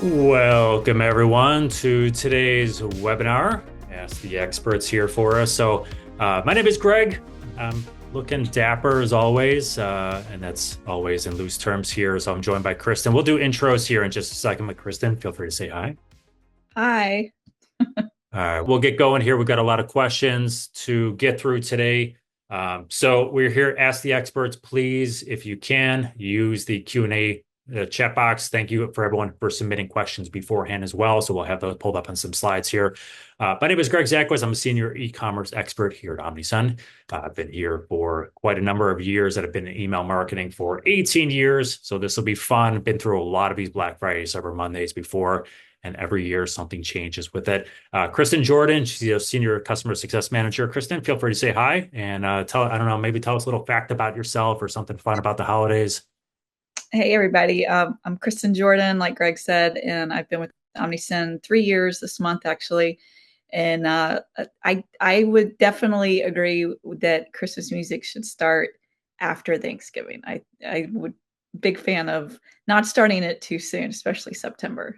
Welcome, everyone, to today's webinar. Ask the experts here for us. My name is Greg. I'm looking dapper as always, and that's always in loose terms here. So I'm joined by Kristen. We'll do intros here in just a second, but Kristen, feel free to say hi. Hi. All right, we'll get going here. We've got a lot of questions to get through today. So we're here. Ask the experts, please, if you can, use the Q&A chat box. Thank you for everyone for submitting questions beforehand as well. So we'll have those pulled up on some slides here. My name is Greg Zakwas. I'm a senior e-commerce expert here at Omnisend. I've been here for quite a number of years. I've been in email marketing for 18 years. So this will be fun. Been through a lot of these Black Friday, Cyber Mondays before, and every year something changes with it. Kristen Jordan, she's a senior customer success manager. Kristen, feel free to say hi and maybe tell us a little fact about yourself or something fun about the holidays. Hey, everybody. I'm Kristen Jordan, like Greg said, and I've been with Omnisend 3 years this month, actually. And I would definitely agree that Christmas music should start after Thanksgiving. I would big fan of not starting it too soon, especially September.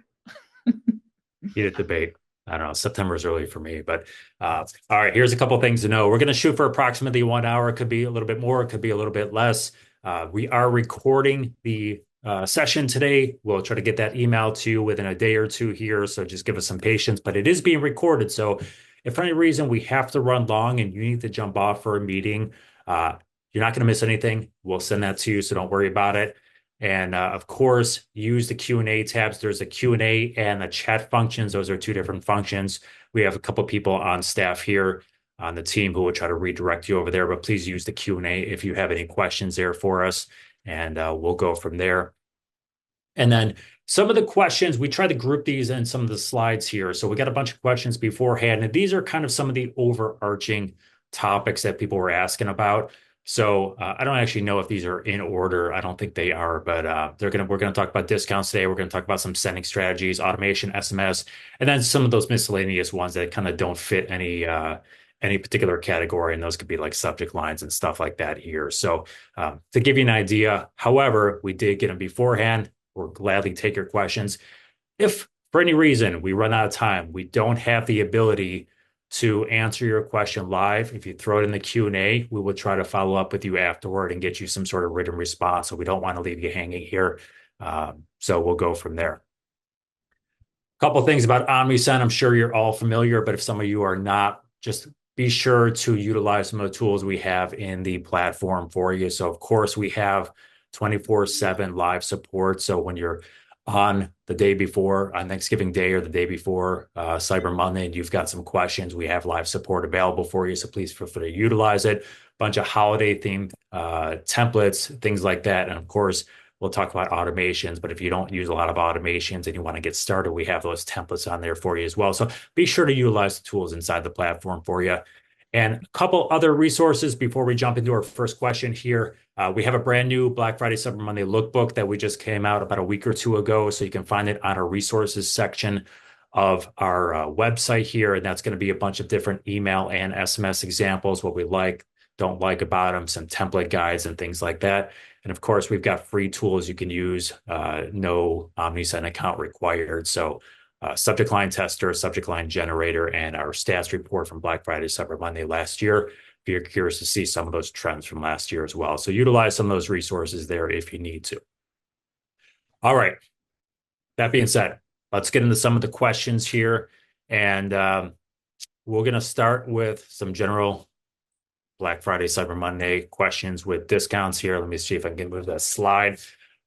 Heated debate. I don't know. September is early for me, but all right. Here's a couple of things to know. We're going to shoot for approximately 1 hour. It could be a little bit more. It could be a little bit less. We are recording the session today. We'll try to get that email to you within a day or two here. So just give us some patience, but it is being recorded. So if for any reason we have to run long and you need to jump off for a meeting, you're not going to miss anything. We'll send that to you. So don't worry about it. And of course, use the Q&A tabs. There's a Q&A and the chat functions. Those are two different functions. We have a couple of people on staff here on the team who will try to redirect you over there, but please use the Q&A if you have any questions there for us, and we'll go from there. And then some of the questions, we try to group these in some of the slides here. So we got a bunch of questions beforehand, and these are kind of some of the overarching topics that people were asking about. So I don't actually know if these are in order. I don't think they are, but we're gonna talk about discounts today. We're gonna talk about some sending strategies, automation, SMS, and then some of those miscellaneous ones that kind of don't fit any particular category, and those could be like subject lines and stuff like that here. So to give you an idea, however, we did get them beforehand. We'll gladly take your questions. If for any reason we run out of time, we don't have the ability to answer your question live, if you throw it in the Q&A, we will try to follow up with you afterward and get you some sort of written response. So we don't want to leave you hanging here. So we'll go from there. A couple of things about Omnisend. I'm sure you're all familiar, but if some of you are not, just be sure to utilize some of the tools we have in the platform for you. So of course we have 24/7 live support. So when you're on the day before, on Thanksgiving Day or the day before Cyber Monday, and you've got some questions, we have live support available for you. So please feel free to utilize it. Bunch of holiday themed templates, things like that. And of course, we'll talk about automations, but if you don't use a lot of automations and you want to get started, we have those templates on there for you as well. So be sure to utilize the tools inside the platform for you. And a couple other resources before we jump into our first question here. We have a brand new Black Friday, Cyber Monday lookbook that we just came out about a week or two ago. So you can find it on our resources section of our website here. And that's going to be a bunch of different email and SMS examples, what we like, don't like about them, some template guides and things like that. And of course, we've got free tools you can use, no Omnisend account required. So subject line tester, subject line generator, and our stats report from Black Friday, Cyber Monday last year. If you're curious to see some of those trends from last year as well. So utilize some of those resources there if you need to. All right. That being said, let's get into some of the questions here. And we're going to start with some general Black Friday, Cyber Monday questions with discounts here. Let me see if I can move that slide.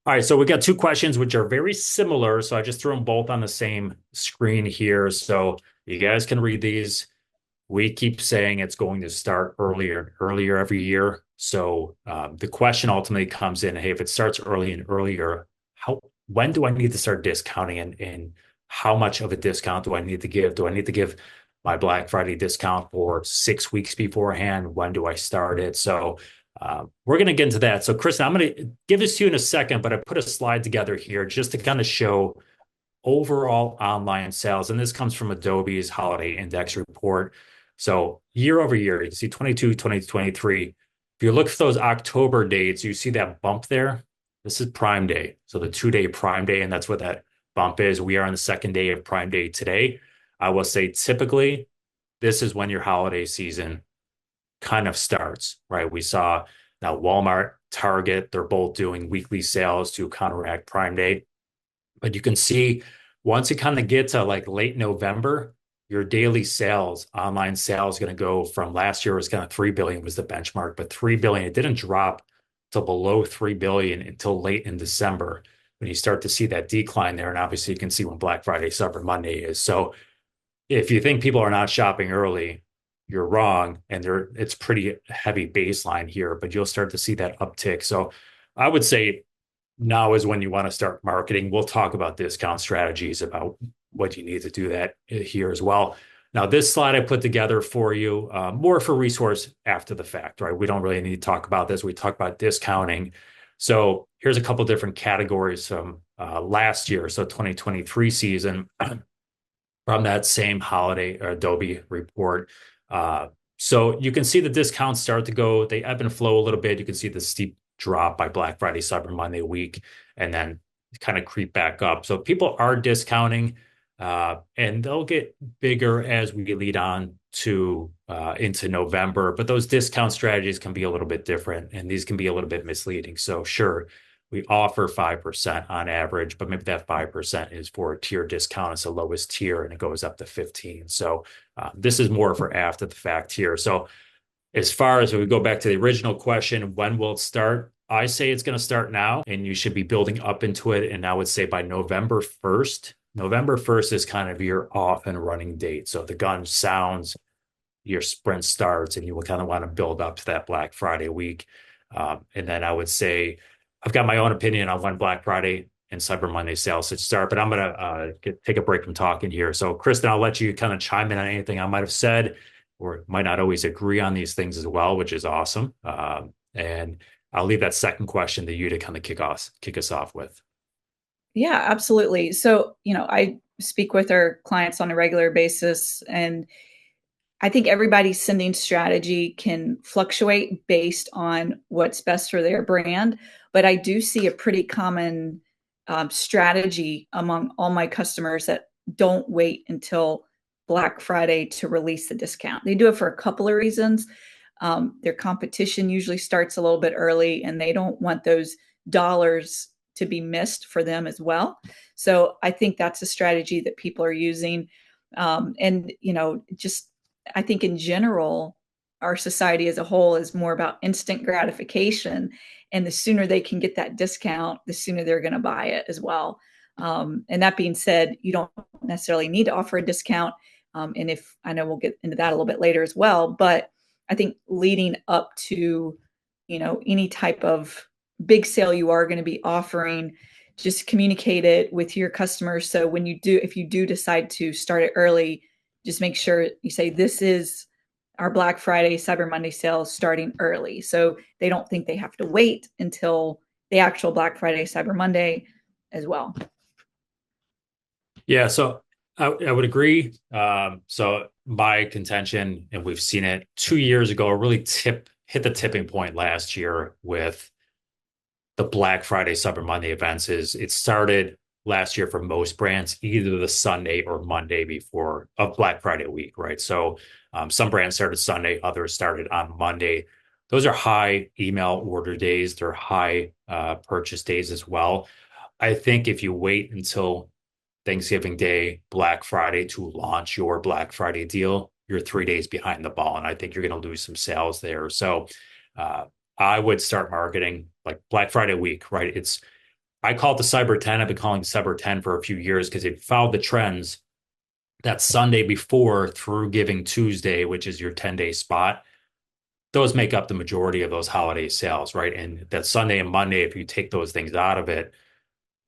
All right, so we got two questions which are very similar. So I just threw them both on the same screen here. So you guys can read these. We keep saying it's going to start earlier and earlier every year. So the question ultimately comes in, hey, if it starts early and earlier, when do I need to start discounting, and how much of a discount do I need to give? Do I need to give my Black Friday discount for 6 weeks beforehand? When do I start it? So we're going to get into that. So, Kristen, I'm going to give this to you in a second, but I put a slide together here just to kind of show overall online sales. And this comes from Adobe's Holiday Index report. So year over year, you see 22, 23. If you look for those October dates, you see that bump there. This is Prime Day. So the 2-day Prime Day, and that's what that bump is. We are on the second day of Prime Day today. I will say typically this is when your holiday season kind of starts, right? We saw now Walmart, Target, they're both doing weekly sales to counteract Prime Day. But you can see once you kind of get to like late November, your daily sales, online sales, going to go from last year was kind of 3 billion was the benchmark, but 3 billion, it didn't drop to below 3 billion until late in December when you start to see that decline there. And obviously you can see when Black Friday, Cyber Monday is. So if you think people are not shopping early, you're wrong. And it's pretty heavy baseline here, but you'll start to see that uptick. So I would say now is when you want to start marketing. We'll talk about discount strategies, about what you need to do that here as well. Now, this slide I put together for you, more for resource after the fact, right? We don't really need to talk about this. We talk about discounting. So here's a couple different categories from last year, so 2023 season from that same holiday or Adobe report. Uh, so you can see the discounts start to go, they ebb and flow a little bit. You can see the steep drop by Black Friday, Cyber Monday week, and then kind of creep back up. So people are discounting, and they'll get bigger as we lead on to into November. But those discount strategies can be a little bit different, and these can be a little bit misleading. So sure, we offer 5% on average, but maybe that 5% is for a tier discount. It's the lowest tier and it goes up to 15. So this is more for after the fact here. So as far as we go back to the original question, when will it start? I say it's going to start now and you should be building up into it. And I would say by November 1st, November 1st is kind of your off and running date. So the gun sounds, your sprint starts, and you will kind of want to build up to that Black Friday week. And then I would say, I've got my own opinion on when Black Friday and Cyber Monday sales should start, but I'm going to take a break from talking here. So, Kristen, I'll let you kind of chime in on anything I might have said, or might not always agree on these things as well, which is awesome. And I'll leave that second question to you to kind of kick us off with. Yeah, absolutely. So, I speak with our clients on a regular basis, and I think everybody's sending strategy can fluctuate based on what's best for their brand. But I do see a pretty common strategy among all my customers that don't wait until Black Friday to release the discount. They do it for a couple of reasons. Their competition usually starts a little bit early, and they don't want those dollars to be missed for them as well. So I think that's a strategy that people are using. And, just I think in general, our society as a whole is more about instant gratification. And the sooner they can get that discount, the sooner they're going to buy it as well. And that being said, you don't necessarily need to offer a discount. And if I know we'll get into that a little bit later as well, but I think leading up to, any type of big sale you are going to be offering, just communicate it with your customers. So if you do decide to start it early, just make sure you say, this is our Black Friday, Cyber Monday sales starting early. So they don't think they have to wait until the actual Black Friday, Cyber Monday as well. Yeah, so I would agree. So my contention, and we've seen it 2 years ago, really hit the tipping point last year with the Black Friday, Cyber Monday events. Is it started last year for most brands, either the Sunday or Monday before of Black Friday week, right? So some brands started Sunday, others started on Monday. Those are high email order days. They're high purchase days as well. I think if you wait until Thanksgiving Day, Black Friday to launch your Black Friday deal, you're 3 days behind the ball. And I think you're going to lose some sales there. So uh, I would start marketing like Black Friday week, right? I call it the Cyber 10. I've been calling it Cyber 10 for a few years because it followed the trends that Sunday before through Giving Tuesday, which is your 10-day spot. Those make up the majority of those holiday sales, right? And that Sunday and Monday, if you take those things out of it,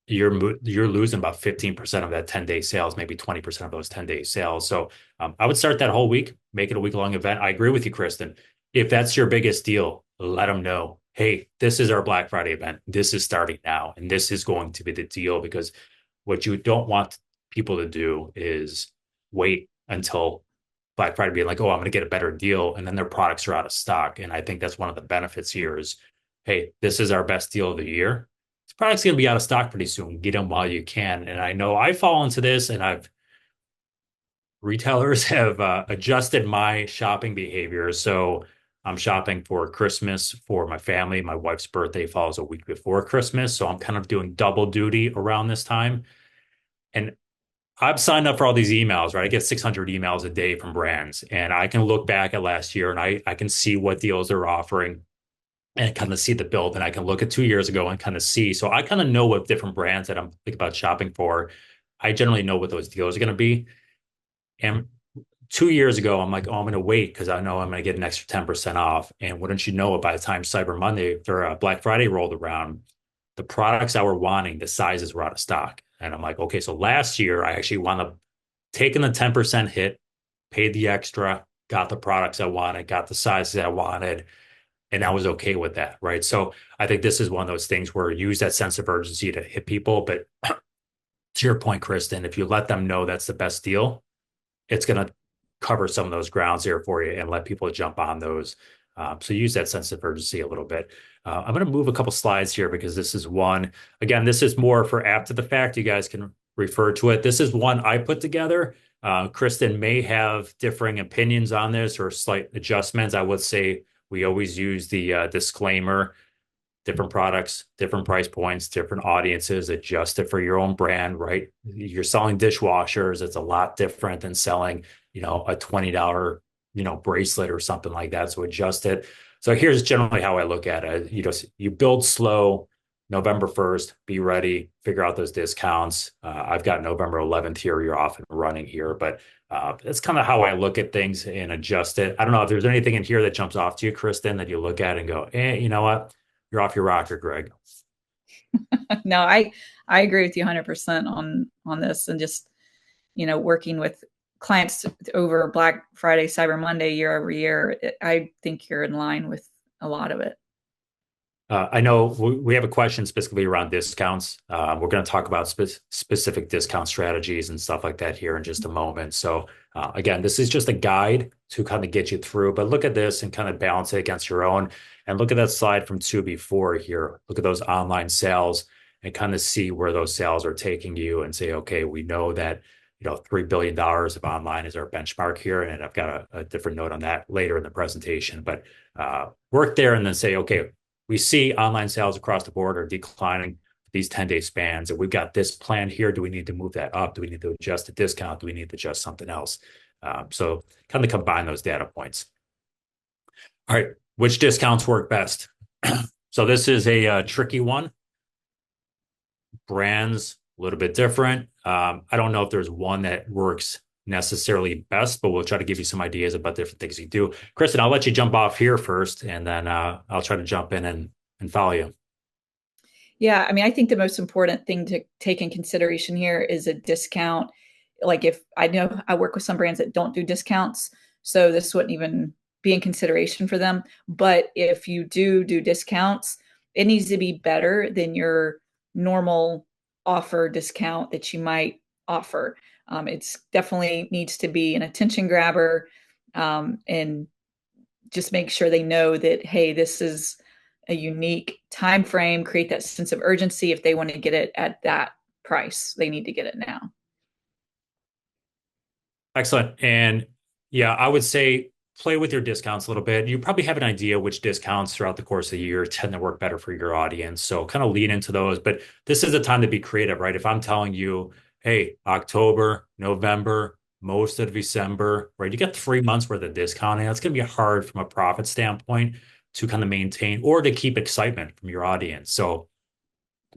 you're losing about 15% of that 10-day sales, maybe 20% of those 10-day sales. So I would start that whole week, make it a week-long event. I agree with you, Kristen. If that's your biggest deal, let them know, hey, this is our Black Friday event. This is starting now, and this is going to be the deal, because what you don't want people to do is wait until Black Friday being like, oh, I'm going to get a better deal, and then their products are out of stock. And I think that's one of the benefits here is, hey, this is our best deal of the year. this product's going to be out of stock pretty soon. Get them while you can. And I know I fall into this, and I've retailers have adjusted my shopping behavior. So I'm shopping for Christmas for my family. My wife's birthday falls a week before Christmas. So I'm kind of doing double duty around this time. And I've signed up for all these emails, right? I get 600 emails a day from brands, and I can look back at last year and I can see what deals they're offering and kind of see the build. And I can look at 2 years ago and kind of see. So I kind of know what different brands that I'm thinking about shopping for. I generally know what those deals are going to be. And 2 years ago, I'm like, oh, I'm going to wait because I know I'm going to get an extra 10% off. And wouldn't you know it, by the time Cyber Monday or Black Friday rolled around, the products I were wanting, the sizes were out of stock. And I'm like, okay, so last year I actually wound up taking the 10% hit, paid the extra, got the products I wanted, got the sizes I wanted, and I was okay with that, right? So I think this is one of those things where you use that sense of urgency to hit people. But to your point, Kristen, if you let them know that's the best deal, it's going to cover some of those grounds there for you and let people jump on those. So use that sense of urgency a little bit. I'm going to move a couple slides here because this is one, again, this is more for after the fact. You guys can refer to it. This is one I put together. Kristen may have differing opinions on this or slight adjustments. I would say we always use the disclaimer, different products, different price points, different audiences, adjust it for your own brand, right? You're selling dishwashers. It's a lot different than selling, a $20, bracelet or something like that. So adjust it. So here's generally how I look at it. You build slow, November 1st, be ready, figure out those discounts. I've got November 11th here. You're off and running here, but that's kind of how I look at things and adjust it. I don't know if there's anything in here that jumps off to you, Kristen, that you look at and go, you know what? You're off your rocker, Greg. No, I agree with you 100% on this, and just working with clients over Black Friday, Cyber Monday, year over year. I think you're in line with a lot of it. I know we have a question specifically around discounts. We're going to talk about specific discount strategies and stuff like that here in just a moment. So again, this is just a guide to kind of get you through, but look at this and kind of balance it against your own. And look at that slide from two before here. Look at those online sales and kind of see where those sales are taking you and say, okay, we know that, $3 billion of online is our benchmark here. And I've got a different note on that later in the presentation, but work there and then say, okay, we see online sales across the board are declining these 10-day spans, and we've got this plan here. Do we need to move that up? Do we need to adjust the discount? Do we need to adjust something else? So kind of combine those data points. All right, which discounts work best? So this is a tricky one. Brands, a little bit different. I don't know if there's one that works necessarily best, but we'll try to give you some ideas about different things you do. Kristen, I'll let you jump off here first, and then I'll try to jump in and follow you. Yeah, I mean, I think the most important thing to take in consideration here is a discount. Like, if I know I work with some brands that don't do discounts, so this wouldn't even be in consideration for them. But if you do discounts, it needs to be better than your normal offer discount that you might offer. It's definitely needs to be an attention grabber, and just make sure they know that, hey, this is a unique time frame. Create that sense of urgency. If they want to get it at that price, they need to get it now. Excellent. And yeah, I would say play with your discounts a little bit. You probably have an idea which discounts throughout the course of the year tend to work better for your audience. So kind of lean into those. But this is a time to be creative, right? If I'm telling you, hey, October, November, most of December, right? You get 3 months worth of discounting. That's going to be hard from a profit standpoint to kind of maintain or to keep excitement from your audience. So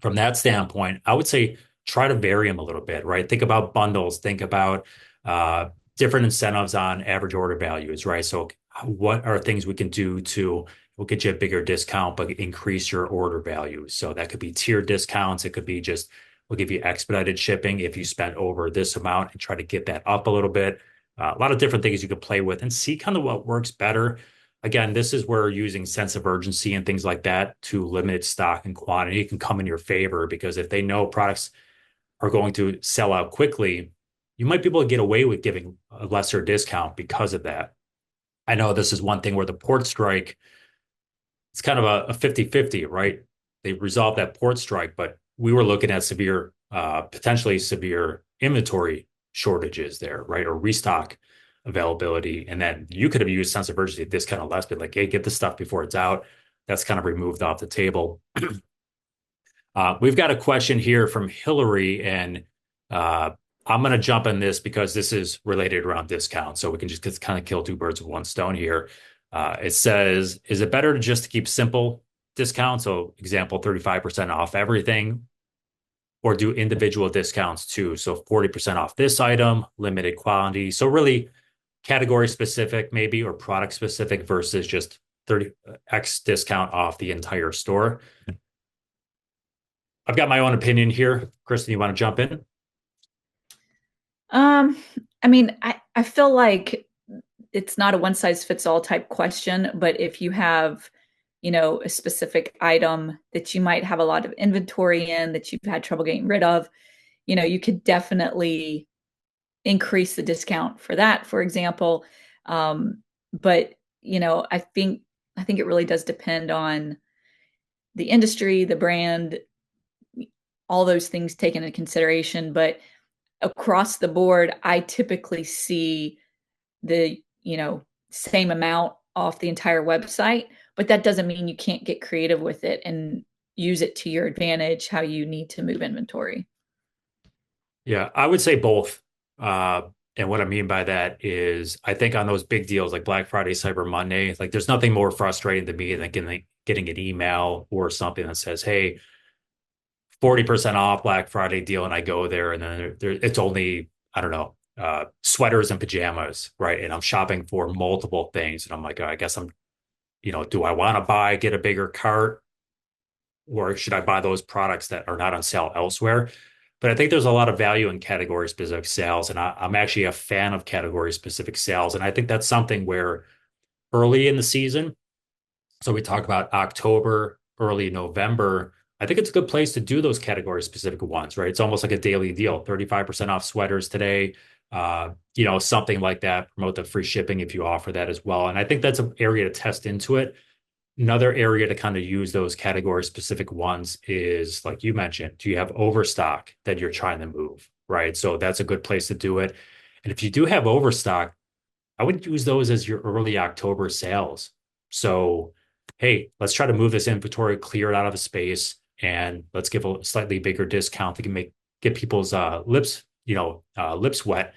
from that standpoint, I would say try to vary them a little bit, right? Think about bundles, think about different incentives on average order values, right? So what are things we can do to we'll get you a bigger discount, but increase your order value. So that could be tiered discounts. It could be just we'll give you expedited shipping if you spent over this amount and try to get that up a little bit. A lot of different things you could play with and see kind of what works better. Again, this is where using sense of urgency and things like that to limit stock and quantity can come in your favor because if they know products are going to sell out quickly, you might be able to get away with giving a lesser discount because of that. I know this is one thing where the port strike, it's kind of a 50-50, right? they resolved that port strike, but we were looking at potentially severe inventory shortages there, right? Or restock availability. And then you could have used sense of urgency at this kind of less, but like, hey, get the stuff before it's out. That's kind of removed off the table. We've got a question here from Hillary, and uh, I'm going to jump on this because this is related around discounts. So we can just kind of kill two birds with one stone here. It says, is it better to just keep simple discounts? So, example, 35% off everything, or do individual discounts too? So, 40% off this item, limited quantity. So, really category specific, maybe, or product specific versus just 30x discount off the entire store. I've got my own opinion here. Kristen, you want to jump in? Um, I mean, I feel like it's not a one size fits all type question, but if you have, a specific item that you might have a lot of inventory in that you've had trouble getting rid of, you could definitely increase the discount for that, for example. But I think it really does depend on the industry, the brand, all those things taken into consideration. But across the board, I typically see the, same amount off the entire website, but that doesn't mean you can't get creative with it and use it to your advantage how you need to move inventory. Yeah, I would say both. And what I mean by that is I think on those big deals like Black Friday, Cyber Monday, like there's nothing more frustrating to me than getting an email or something that says, hey, 40% off Black Friday deal. And I go there and then it's only, I don't know, sweaters and pajamas, right? And I'm shopping for multiple things. And I'm like, oh, I guess do I want to get a bigger cart? Or should I buy those products that are not on sale elsewhere? But I think there's a lot of value in category specific sales. And I'm actually a fan of category specific sales. And I think that's something where early in the season, so we talk about October, early November, I think it's a good place to do those category specific ones, right? It's almost like a daily deal, 35% off sweaters today, something like that. Promote the free shipping if you offer that as well. And I think that's an area to test into it. Another area to kind of use those category specific ones is like you mentioned, do you have overstock that you're trying to move, right? So that's a good place to do it. And if you do have overstock, I would use those as your early October sales. So, hey, let's try to move this inventory, clear it out of the space, and let's give a slightly bigger discount that can get people's lips wet,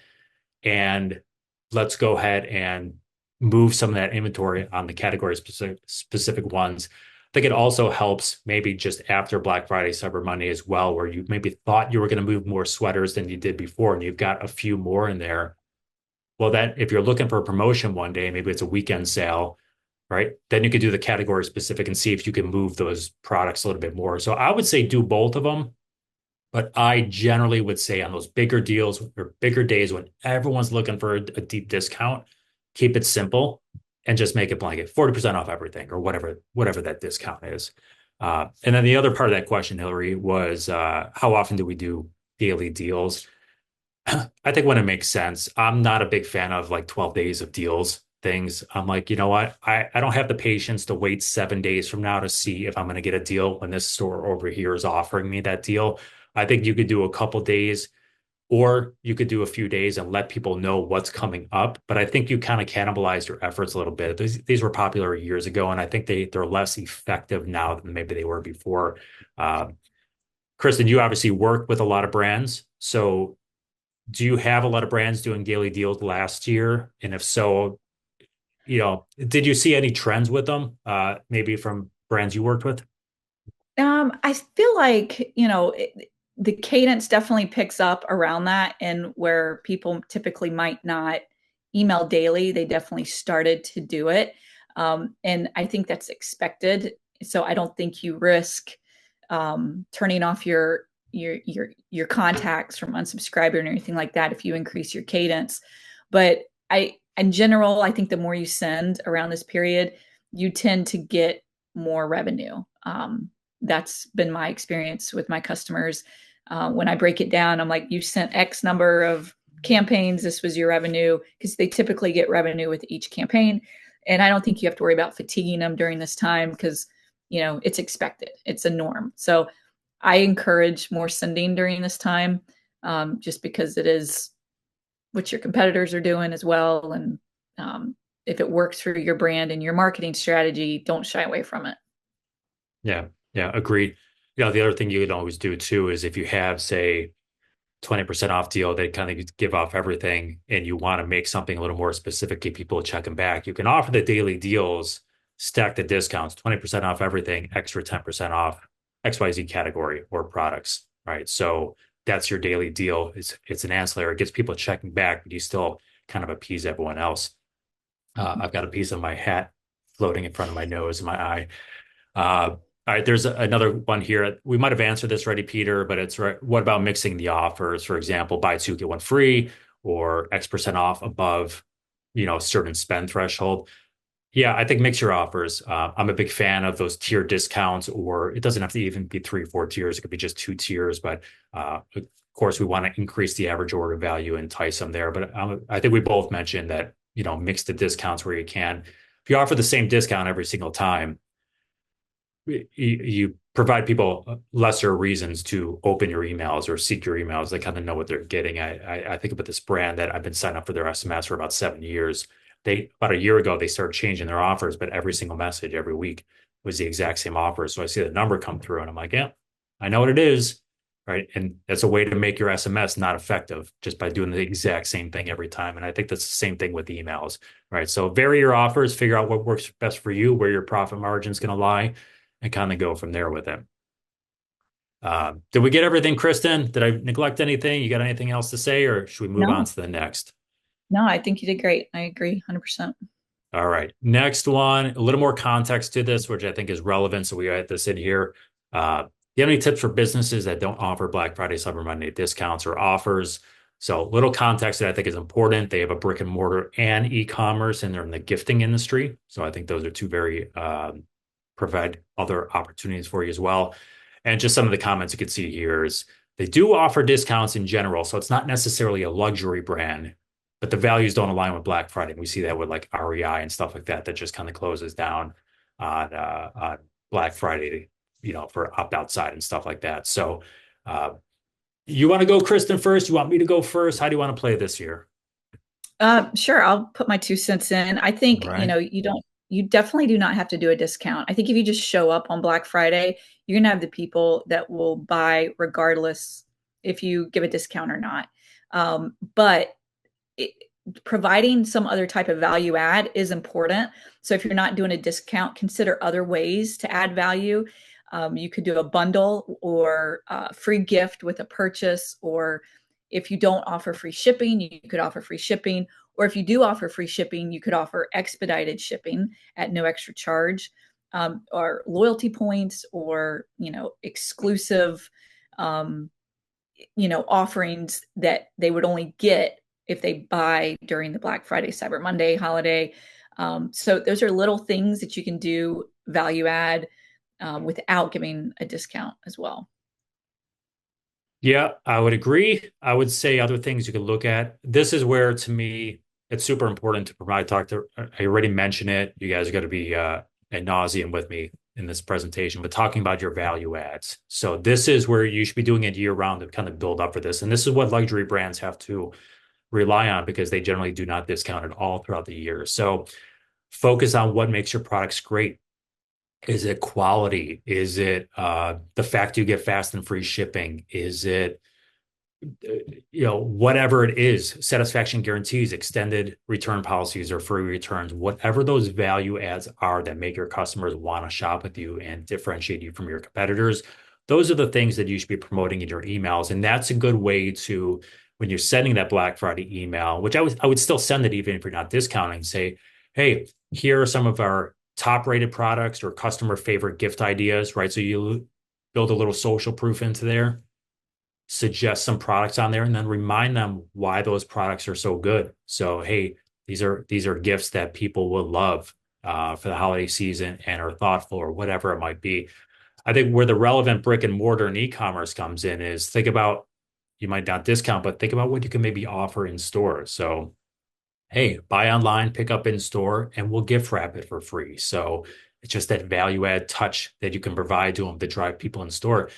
and let's go ahead and move some of that inventory on the category specific ones. I think it also helps maybe just after Black Friday, Cyber Monday as well, where you maybe thought you were going to move more sweaters than you did before, and you've got a few more in there. Well, that if you're looking for a promotion one day, maybe it's a weekend sale, right? Then you could do the category specific and see if you can move those products a little bit more. So I would say do both of them. But I generally would say on those bigger deals or bigger days when everyone's looking for a deep discount, keep it simple and just make it blanket 40% off everything or whatever that discount is. And then the other part of that question, Hillary, was how often do we do daily deals? I think when it makes sense. I'm not a big fan of like 12 days of deals things. I'm like, you know what? I don't have the patience to wait 7 days from now to see if I'm going to get a deal when this store over here is offering me that deal. I think you could do a couple days or you could do a few days and let people know what's coming up. But I think you kind of cannibalize your efforts a little bit. These were popular years ago, and I think they're less effective now than maybe they were before. Uh, Kristen, you obviously work with a lot of brands. So do you have a lot of brands doing daily deals last year? And if so, did you see any trends with them, maybe from brands you worked with? I feel like, the cadence definitely picks up around that, and where people typically might not email daily, they definitely started to do it. And I think that's expected. So I don't think you risk turning off your contacts from unsubscribing or anything like that if you increase your cadence. But in general, I think the more you send around this period, you tend to get more revenue. That's been my experience with my customers. When I break it down, I'm like, you sent X number of campaigns. This was your revenue, because they typically get revenue with each campaign. And I don't think you have to worry about fatiguing them during this time, because it's expected. It's a norm. So I encourage more sending during this time, just because it is what your competitors are doing as well. And if it works for your brand and your marketing strategy, don't shy away from it. Yeah, yeah, agreed. The other thing you could always do too is if you have, say, 20% off deal, they kind of give off everything and you want to make something a little more specific, get people to check them back. You can offer the daily deals, stack the discounts, 20% off everything, extra 10% off XYZ category or products, right? So that's your daily deal. It's an ancillary. It gets people checking back, but you still kind of appease everyone else. I've got a piece of my hat floating in front of my nose and my eye. All right, there's another one here. We might have answered this already, Peter, but it's right. What about mixing the offers? For example, buy two, get one free, or X% off above, certain spend threshold. Yeah, I think mix your offers. I'm a big fan of those tier discounts, or it doesn't have to even be three, four tiers. It could be just two tiers, but of course, we want to increase the average order value and entice them there. But I think we both mentioned that, mix the discounts where you can. If you offer the same discount every single time, you provide people lesser reasons to open your emails or seek your emails. They kind of know what they're getting. I think about this brand that I've been signed up for their SMS for about 7 years. They about a year ago they started changing their offers, but every single message every week was the exact same offer. So I see the number come through, and I'm like, yeah, I know what it is, right? And that's a way to make your SMS not effective just by doing the exact same thing every time. And I think that's the same thing with emails, right? So vary your offers, figure out what works best for you, where your profit margin is going to lie, and kind of go from there with it. Did we get everything, Kristen? Did I neglect anything? You got anything else to say, or should we move on No, to the next? no, I think you did great. I agree 100%. All right. Next one, a little more context to this, which I think is relevant. So we got this in here. Do you have any tips for businesses that don't offer Black Friday, Cyber Monday discounts or offers? So little context that I think is important. They have a brick and mortar and e-commerce, and they're in the gifting industry. So I think those are two very provide other opportunities for you as well. And just some of the comments you can see here is they do offer discounts in general. So it's not necessarily a luxury brand, but the values don't align with Black Friday. We see that with like REI and stuff like that, that just kind of closes down on Black Friday, for opt outside and stuff like that. So uh, you want to go, Kristen, first? You want me to go first? How do you want to play this year? Sure, I'll put my 2 cents in. I All think, right. you definitely do not have to do a discount. I think if you just show up on Black Friday, you're gonna have the people that will buy regardless if you give a discount or not. But it, providing some other type of value add is important. So if you're not doing a discount, consider other ways to add value. You could do a bundle or a free gift with a purchase, or if you don't offer free shipping, you could offer free shipping. Or if you do offer free shipping, you could offer expedited shipping at no extra charge, or loyalty points, or exclusive um, offerings that they would only get if they buy during the Black Friday, Cyber Monday holiday. So those are little things that you can do value add, without giving a discount as well. Yeah, I would agree. I would say other things you could look at. This is where, to me, it's super important to provide talk to. I already mentioned it. You guys are going to be ad nauseum with me in this presentation, but talking about your value adds. So this is where you should be doing it year round to kind of build up for this. And this is what luxury brands have to rely on because they generally do not discount at all throughout the year. So focus on what makes your products great. Is it quality? Is it the fact you get fast and free shipping? Is it whatever it is, satisfaction guarantees, extended return policies, or free returns, whatever those value adds are that make your customers want to shop with you and differentiate you from your competitors, those are the things that you should be promoting in your emails. And that's a good way to, when you're sending that Black Friday email, which I would still send it even if you're not discounting, say, hey, here are some of our top rated products or customer favorite gift ideas, right? So you build a little social proof into there, suggest some products on there, and then remind them why those products are so good. So, hey, these are gifts that people will love for the holiday season and are thoughtful or whatever it might be. I think where the relevant brick and mortar and e-commerce comes in is think about, you might not discount, but think about what you can maybe offer in store. So, hey, buy online, pick up in store, and we'll gift wrap it for free. So It's just that value add touch that you can provide to them to drive people in store.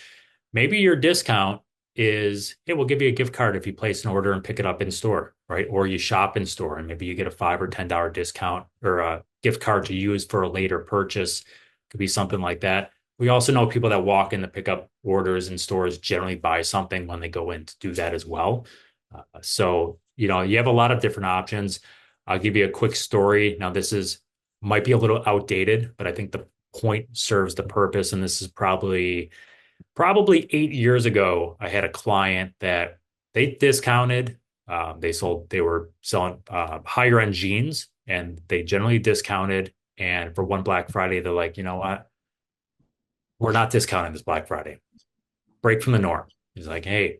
Maybe your discount is, hey, we'll give you a gift card if you place an order and pick it up in store, right? Or you shop in store and maybe you get a $5 or $10 discount or a gift card to use for a later purchase. Could be something like that. We also know people that walk in to pick up orders in stores generally buy something when they go in to do that as well. So, you have a lot of different options. I'll give you a quick story. Now, this is might be a little outdated, but I think the point serves the purpose. And this is probably 8 years ago. I had a client that they discounted. They were selling higher end jeans, and they generally discounted. And for one Black Friday, they're like, you know what? We're not discounting this Black Friday. Break from the norm. He's like, hey,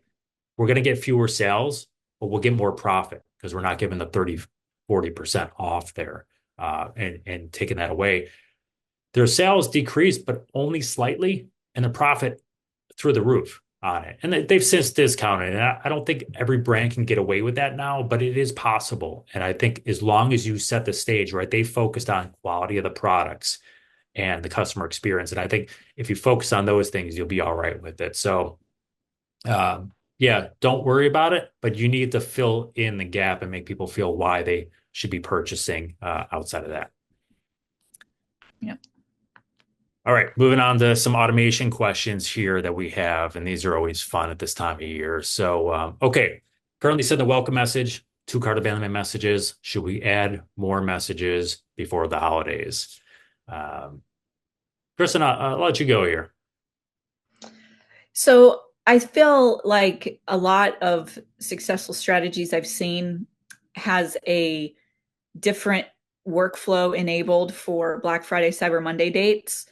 we're going to get fewer sales, but we'll get more profit because we're not giving the 30, 40% off there and taking that away. Their sales decreased, but only slightly, and the profit through the roof on it. And they've since discounted. And I don't think every brand can get away with that now, but it is possible. And I think as long as you set the stage, right, they focused on quality of the products and the customer experience. And I think if you focus on those things, you'll be all right with it. So, yeah, don't worry about it, but you need to fill in the gap and make people feel why they should be purchasing outside of that. Yeah. All right, moving on to some automation questions here that we have, and these are always fun at this time of year. So, okay, currently send the welcome message, two cart abandonment messages. Should we add more messages before the holidays? Kristen, I'll let you go here. So I feel like a lot of successful strategies I've seen has a different workflow enabled for Black Friday, Cyber Monday dates.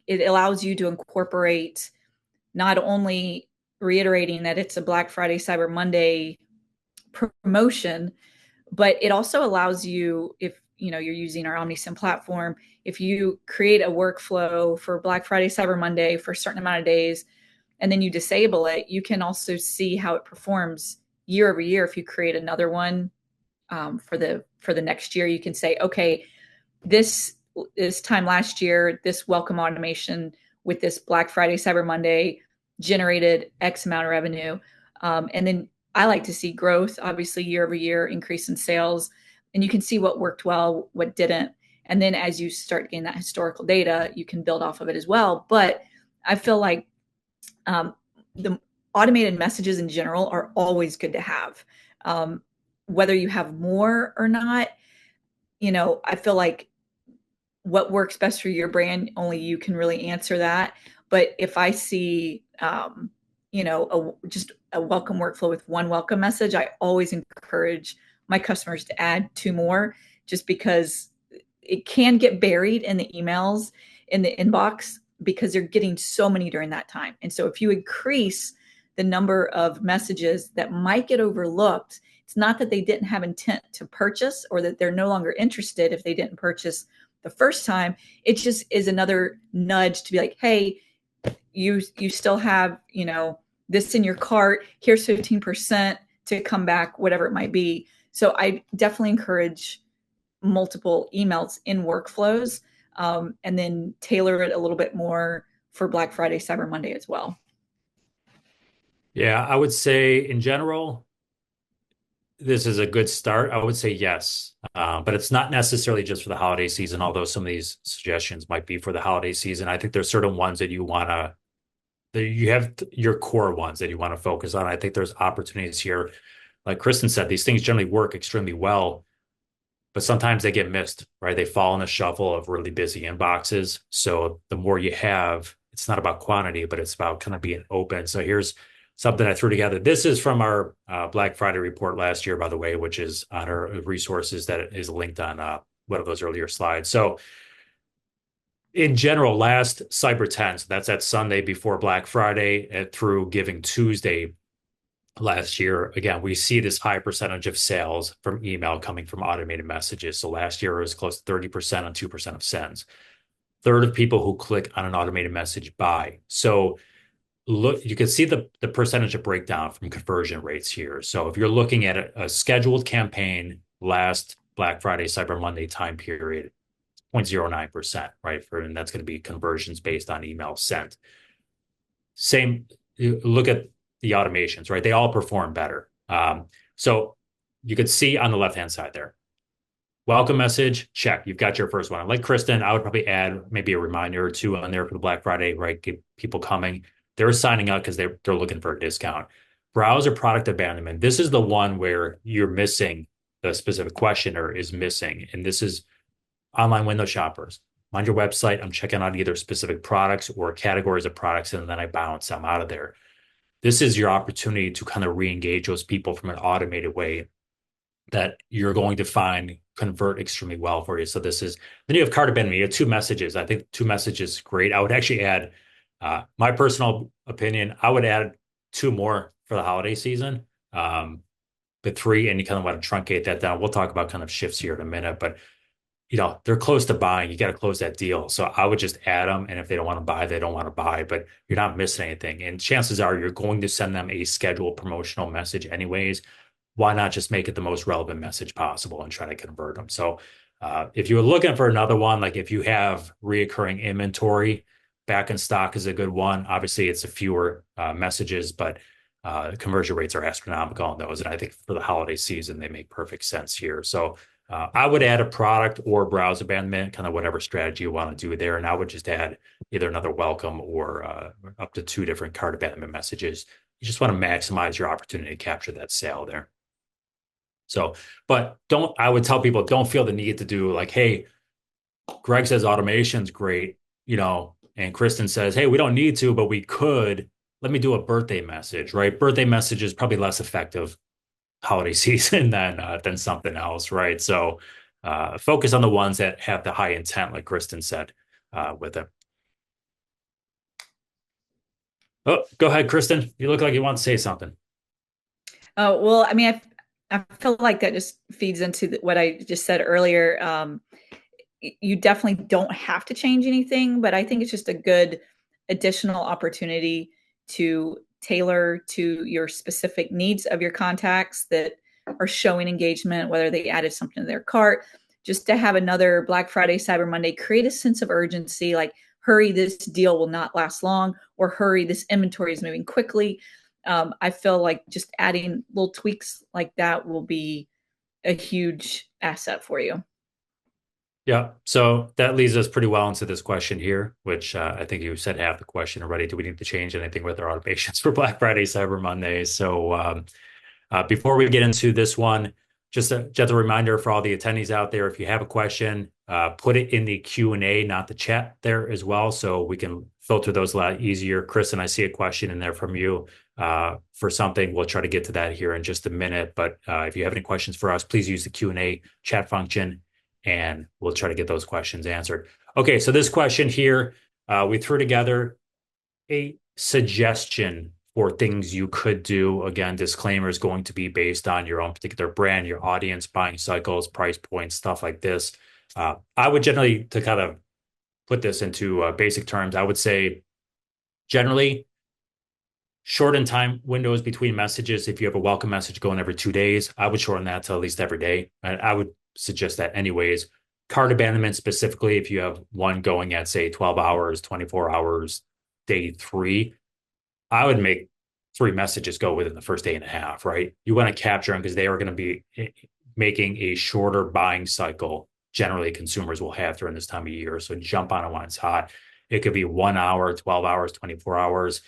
It allows you to incorporate not only reiterating that it's a Black Friday, Cyber Monday promotion, but it also allows you, if you're using our Omnisend platform, if you create a workflow for Black Friday, Cyber Monday for a certain amount of days, and then you disable it, you can also see how it performs year over year. If you create another one for the next year, you can say, okay, this time last year, this welcome automation with this Black Friday, Cyber Monday generated X amount of revenue. And then I like to see growth, obviously, year over year, increase in sales. And you can see what worked well, what didn't. And then as you start getting that historical data, you can build off of it as well. But I feel like the automated messages in general are always good to have. Whether you have more or not, I feel like what works best for your brand, only you can really answer that. But if I see, just a welcome workflow with one welcome message, I always encourage my customers to add two more, just because it can get buried in the emails in the inbox because they're getting so many during that time. And so if you increase the number of messages that might get overlooked, it's not that they didn't have intent to purchase or that they're no longer interested if they didn't purchase the first time. It just is another nudge to be like, hey, you still have, this in your cart. Here's 15% to come back, whatever it might be. So I definitely encourage multiple emails in workflows, and then tailor it a little bit more for Black Friday, Cyber Monday as well. Yeah, I would say in general, this is a good start. I would say yes, but it's not necessarily just for the holiday season, although some of these suggestions might be for the holiday season. I think there's certain ones that you have your core ones that you want to focus on. I think there's opportunities here. Like Kristen said, these things generally work extremely well, but sometimes they get missed, right? They fall in a shuffle of really busy inboxes. So the more you have, it's not about quantity, but it's about kind of being open. So here's something I threw together. This is from our Black Friday report last year, by the way, which is on our resources that is linked on one of those earlier slides. So in general, last Cyber 10, so that's that Sunday before Black Friday through Giving Tuesday last year, again, we see this high percentage of sales from email coming from automated messages. So last year it was close to 30% on 2% of sends. Third of people who click on an automated message buy. So look, you can see the percentage of breakdown from conversion rates here. So if you're looking at a scheduled campaign last Black Friday, Cyber Monday time period, 0.09%, right? And that's going to be conversions based on email sent. Same, look at the automations, right? They all perform better. So you could see on the left-hand side there, welcome message, check. You've got your first one. Like Kristen, I would probably add maybe a reminder or two on there for the Black Friday, right? Get people coming. They're signing up because they're looking for a discount. Browser product abandonment. This is the one where you're missing the specific questioner is missing. And this is online window shoppers. On your website, I'm checking out either specific products or categories of products, and then I bounce them out of there. This is your opportunity to kind of re-engage those people from an automated way that you're going to find convert extremely well for you. So this is, then you have cart abandonment. You have two messages. I think two messages is great. I would actually add, my personal opinion, I would add two more for the holiday season. But three, and you kind of want to truncate that down. We'll talk about kind of shifts here in a minute, but they're close to buying. You got to close that deal. So I would just add them. And if they don't want to buy, they don't want to buy, but you're not missing anything. And chances are you're going to send them a scheduled promotional message anyways. Why not just make it the most relevant message possible and try to convert them? So if you were looking for another one, like if you have reoccurring inventory, back in stock is a good one. Obviously, it's a fewer messages, but conversion rates are astronomical on those. And I think for the holiday season, they make perfect sense here. So I would add a product or browse abandonment, kind of whatever strategy you want to do there. And I would just add either another welcome or up to two different cart abandonment messages. You just want to maximize your opportunity to capture that sale there. So, but I would tell people, don't feel the need to do like, hey, Greg says automation's great, and Kristen says, hey, we don't need to, but we could. Let me do a birthday message, right? Birthday message is probably less effective holiday season than something else, right? So focus on the ones that have the high intent, like Kristen said, with it. Oh, go ahead, Kristen. You look like you want to say something. Oh, well, I mean, I feel like that just feeds into what I just said earlier. You definitely don't have to change anything, but I think it's just a good additional opportunity to tailor to your specific needs of your contacts that are showing engagement, whether they added something to their cart, just to have another Black Friday, Cyber Monday, create a sense of urgency, like, hurry, this deal will not last long, or hurry, this inventory is moving quickly. I feel like just adding little tweaks like that will be a huge asset for you. Yeah. So that leads us pretty well into this question here, which I think you said half the question already. Do we need to change anything with our automations for Black Friday, Cyber Monday? So before we get into this one, just a reminder for all the attendees out there, if you have a question, put it in the Q&A, not the chat there as well, so we can filter those a lot easier. Chris, and I see a question in there from you for something. We'll try to get to that here in just a minute. But if you have any questions for us, please use the Q&A chat function, and we'll try to get those questions answered. Okay, so this question here, we threw together a suggestion for things you could do. Again, disclaimer is going to be based on your own particular brand, your audience, buying cycles, price points, stuff like this. I would generally, to kind of put this into basic terms, I would say generally shorten time windows between messages. If you have a welcome message going every 2 days, I would shorten that to at least every day. And I would suggest that anyways. Cart abandonment specifically, if you have one going at, say, 12 hours, 24 hours, day 3, I would make 3 messages go within the first day and a half, right? You want to capture them because they are going to be making a shorter buying cycle. Generally, consumers will have during this time of year. So jump on it when it's hot. It could be 1 hour, 12 hours, 24 hours,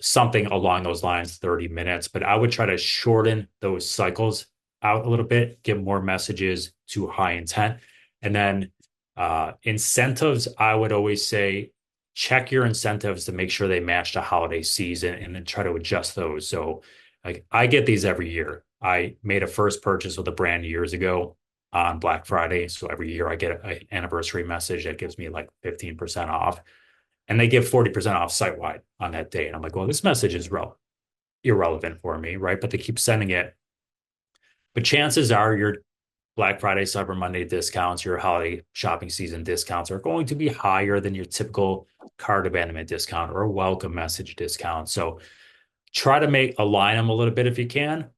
something along those lines, 30 minutes. But I would try to shorten those cycles out a little bit, get more messages to high intent. And then incentives, I would always say, check your incentives to make sure they match the holiday season and then try to adjust those. So like I get these every year. I made a first purchase with a brand years ago on Black Friday. So every year I get an anniversary message that gives me like 15% off. And they give 40% off site wide on that day. And I'm like, well, this message is irrelevant for me, right? But they keep sending it. But chances are your Black Friday, Cyber Monday discounts, your holiday shopping season discounts are going to be higher than your typical cart abandonment discount or a welcome message discount. So try to align them a little bit if you can.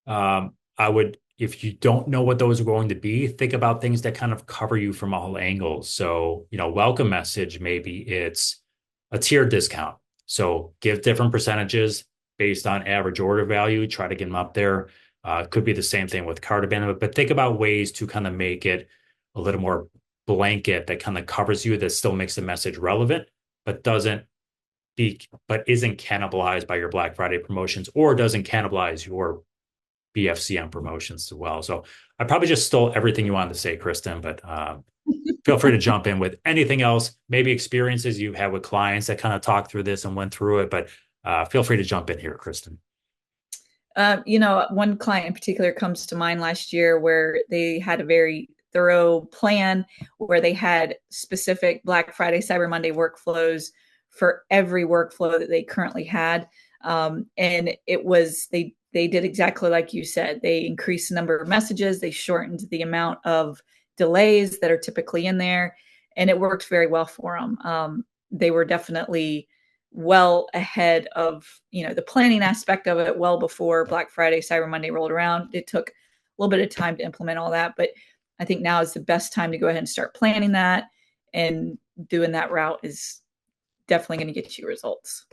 I would if you don't know what those are going to be, think about things that kind of cover you from all angles. So, welcome message, maybe it's a tier discount. So give different percentages based on average order value, try to get them up there. It could be the same thing with cart abandonment, but think about ways to kind of make it a little more blanket that kind of covers you, that still makes the message relevant, but doesn't but isn't cannibalized by your Black Friday promotions or doesn't cannibalize your BFCM promotions as well. So I probably just stole everything you wanted to say, Kristen, but feel free to jump in with anything else, maybe experiences you've had with clients that kind of talked through this and went through it. But feel free to jump in here, Kristen. One client in particular comes to mind last year where they had a very thorough plan where they had specific Black Friday, Cyber Monday workflows for every workflow that they currently had. And it was, they did exactly like you said. They increased the number of messages, they shortened the amount of delays that are typically in there, and it worked very well for them. They were definitely well ahead of the planning aspect of it well before Black Friday, Cyber Monday rolled around. It took a little bit of time to implement all that, but I think now is the best time to go ahead and start planning that, and doing that route is definitely going to get you results.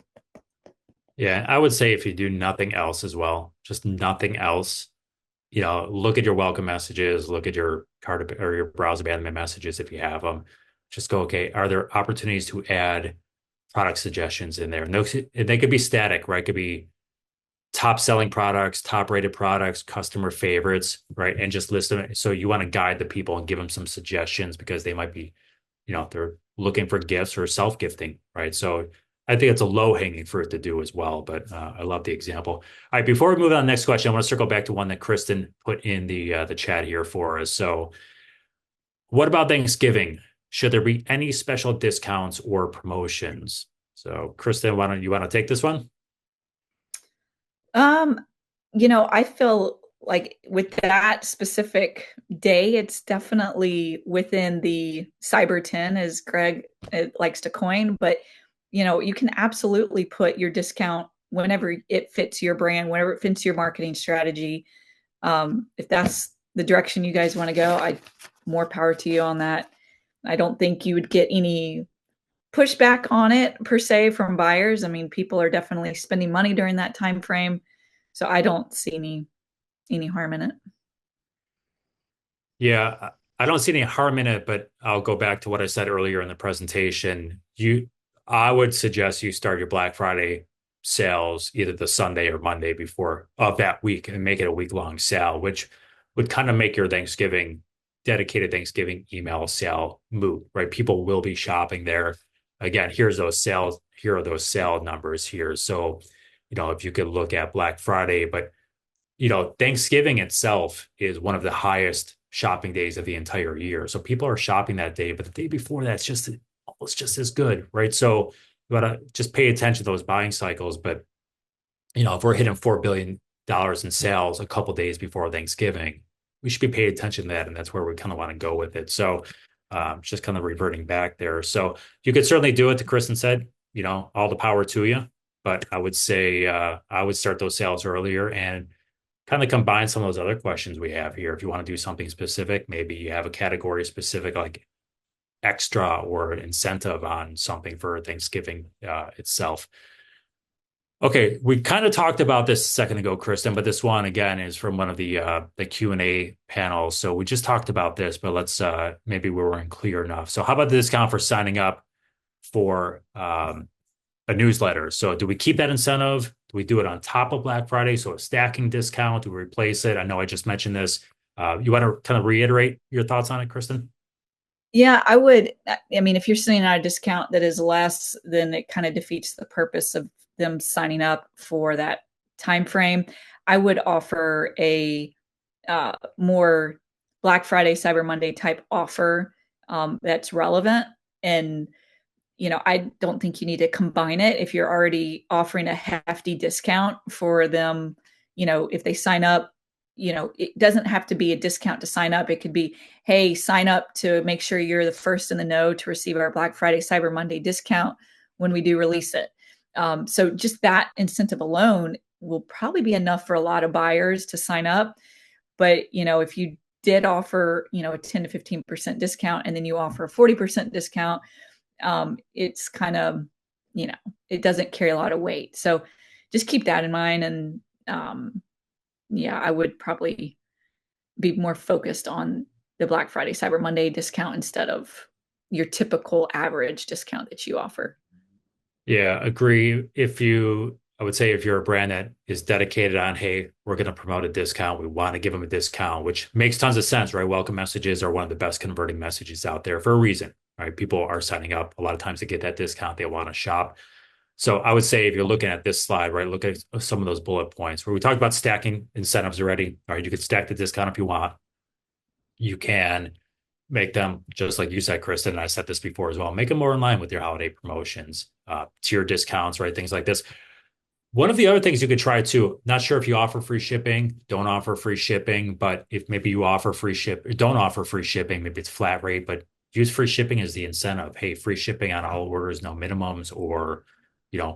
Yeah, I would say if you do nothing else as well, just nothing else, look at your welcome messages, look at your card or your browse abandonment messages if you have them. Just go, okay, are there opportunities to add product suggestions in there? And they could be static, right? It could be top selling products, top rated products, customer favorites, right? And just list them. So you want to guide the people and give them some suggestions because they might be, they're looking for gifts or self gifting, right? So I think it's a low hanging fruit to do as well. But I love the example. All right, before we move on to the next question, I want to circle back to one that Kristen put in the chat here for us. So, what about Thanksgiving? Should there be any special discounts or promotions? So, Kristen, why don't you want to take this one? Um, I feel like with that specific day, it's definitely within the cyber 10, as Greg likes to coin. But, you can absolutely put your discount whenever it fits your brand, whenever it fits your marketing strategy. If that's the direction you guys want to go, more power to you on that. I don't think you would get any pushback on it per se from buyers. I mean, people are definitely spending money during that time frame, so I don't see any harm in it. Yeah, I don't see any harm in it, but I'll go back to what I said earlier in the presentation. I would suggest you start your Black Friday sales either the Sunday or Monday before of that week and make it a week-long sale, which would kind of make your dedicated Thanksgiving email sale moot, right? People will be shopping there. Again, here are those sale numbers here. So, if you could look at Black Friday, but Thanksgiving itself is one of the highest shopping days of the entire year. So people are shopping that day, but the day before that's just almost just as good, right? So you gotta just pay attention to those buying cycles. But if we're hitting $4 billion in sales a couple days before Thanksgiving, we should be paying attention to that, and that's where we kind of want to go with it. So just kind of reverting back there. So you could certainly do it, to Kristen said, all the power to you. But I would say I would start those sales earlier and kind of combine some of those other questions we have here. If you want to do something specific, maybe you have a category specific like extra or an incentive on something for Thanksgiving itself. Okay, we kind of talked about this a second ago, Kristen, but this one again is from one of the Q&A panels. So we just talked about this, but let's maybe we weren't clear enough. So how about the discount for signing up for a newsletter? So do we keep that incentive? Do we do it on top of Black Friday? So a stacking discount? Do we replace it? I know I just mentioned this. You want to kind of reiterate your thoughts on it, Kristen? Yeah, I would. I mean, if you're sending out a discount that is less, then it kind of defeats the purpose of them signing up for that time frame. I would offer a more Black Friday, Cyber Monday type offer that's relevant. And I don't think you need to combine it if you're already offering a hefty discount for them. If they sign up, it doesn't have to be a discount to sign up. It could be, hey, sign up to make sure you're the first in the know to receive our Black Friday, Cyber Monday discount when we do release it. So just that incentive alone will probably be enough for a lot of buyers to sign up. But, if you did offer, a 10 to 15% discount and then you offer a 40% discount, it's kind of, you know, it doesn't carry a lot of weight. So just keep that in mind. And yeah, I would probably be more focused on the Black Friday, Cyber Monday discount instead of your typical average discount that you offer. Yeah, agree. I would say if you're a brand that is dedicated on, hey, we're going to promote a discount, we want to give them a discount, which makes tons of sense, right? Welcome messages are one of the best converting messages out there for a reason, right? People are signing up a lot of times to get that discount. They want to shop. So I would say if you're looking at this slide, right, look at some of those bullet points where we talked about stacking incentives already. All right, you could stack the discount if you want. You can make them just like you said, Kristen, and I said this before as well, make them more in line with your holiday promotions, tier discounts, right? Things like this. One of the other things you could try too, not sure if you offer free shipping, don't offer free shipping, but if maybe you offer free ship, don't offer free shipping, maybe it's flat rate, but use free shipping as the incentive. Hey, free shipping on all orders, no minimums, or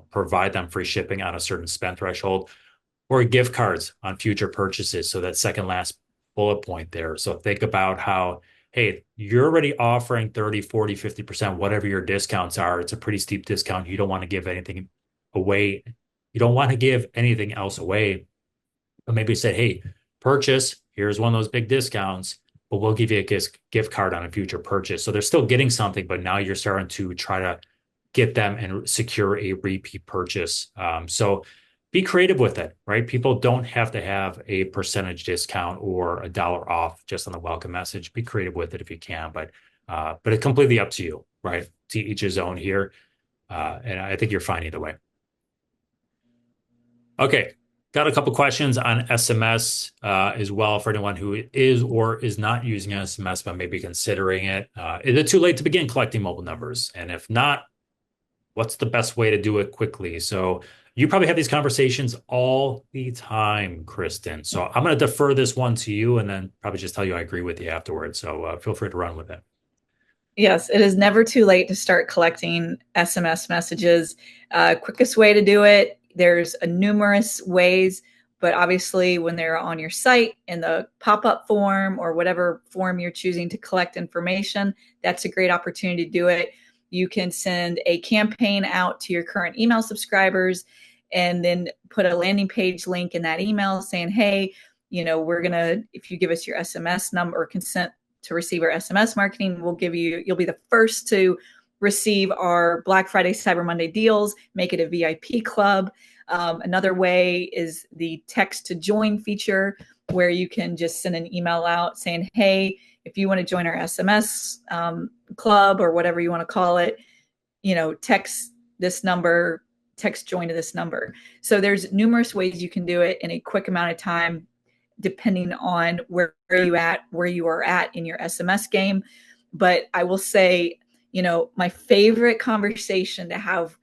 provide them free shipping on a certain spend threshold, or gift cards on future purchases. So that second last bullet point there. So think about how, hey, you're already offering 30, 40, 50%, whatever your discounts are. It's a pretty steep discount. You don't want to give anything away. You don't want to give anything else away. But maybe say, hey, purchase, here's one of those big discounts, but we'll give you a gift card on a future purchase. So they're still getting something, but now you're starting to try to get them and secure a repeat purchase. So be creative with it, right? People don't have to have a percentage discount or a dollar off just on the welcome message. Be creative with it if you can, but it's completely up to you, right? To each his own here. And I think you're fine either way. Okay. Got a couple questions on SMS as well for anyone who is or is not using SMS, but maybe considering it. Is it too late to begin collecting mobile numbers? And if not, what's the best way to do it quickly? So you probably have these conversations all the time, Kristen. So I'm going to defer this one to you and then probably just tell you I agree with you afterwards. So feel free to run with it. Yes, it is never too late to start collecting SMS messages. Quickest way to do it, there's numerous ways, but obviously when they're on your site in the pop-up form or whatever form you're choosing to collect information, that's a great opportunity to do it. You can send a campaign out to your current email subscribers and then put a landing page link in that email saying, hey, if you give us your SMS number or consent to receive our SMS marketing, you'll be the first to receive our Black Friday, Cyber Monday deals, make it a VIP club. Another way is the text to join feature, where you can just send an email out saying, hey, if you want to join our SMS club or whatever you want to call it, text this number, text join to this number. So there's numerous ways you can do it in a quick amount of time, depending on where you are at in your SMS game. But I will say, my favorite conversation to have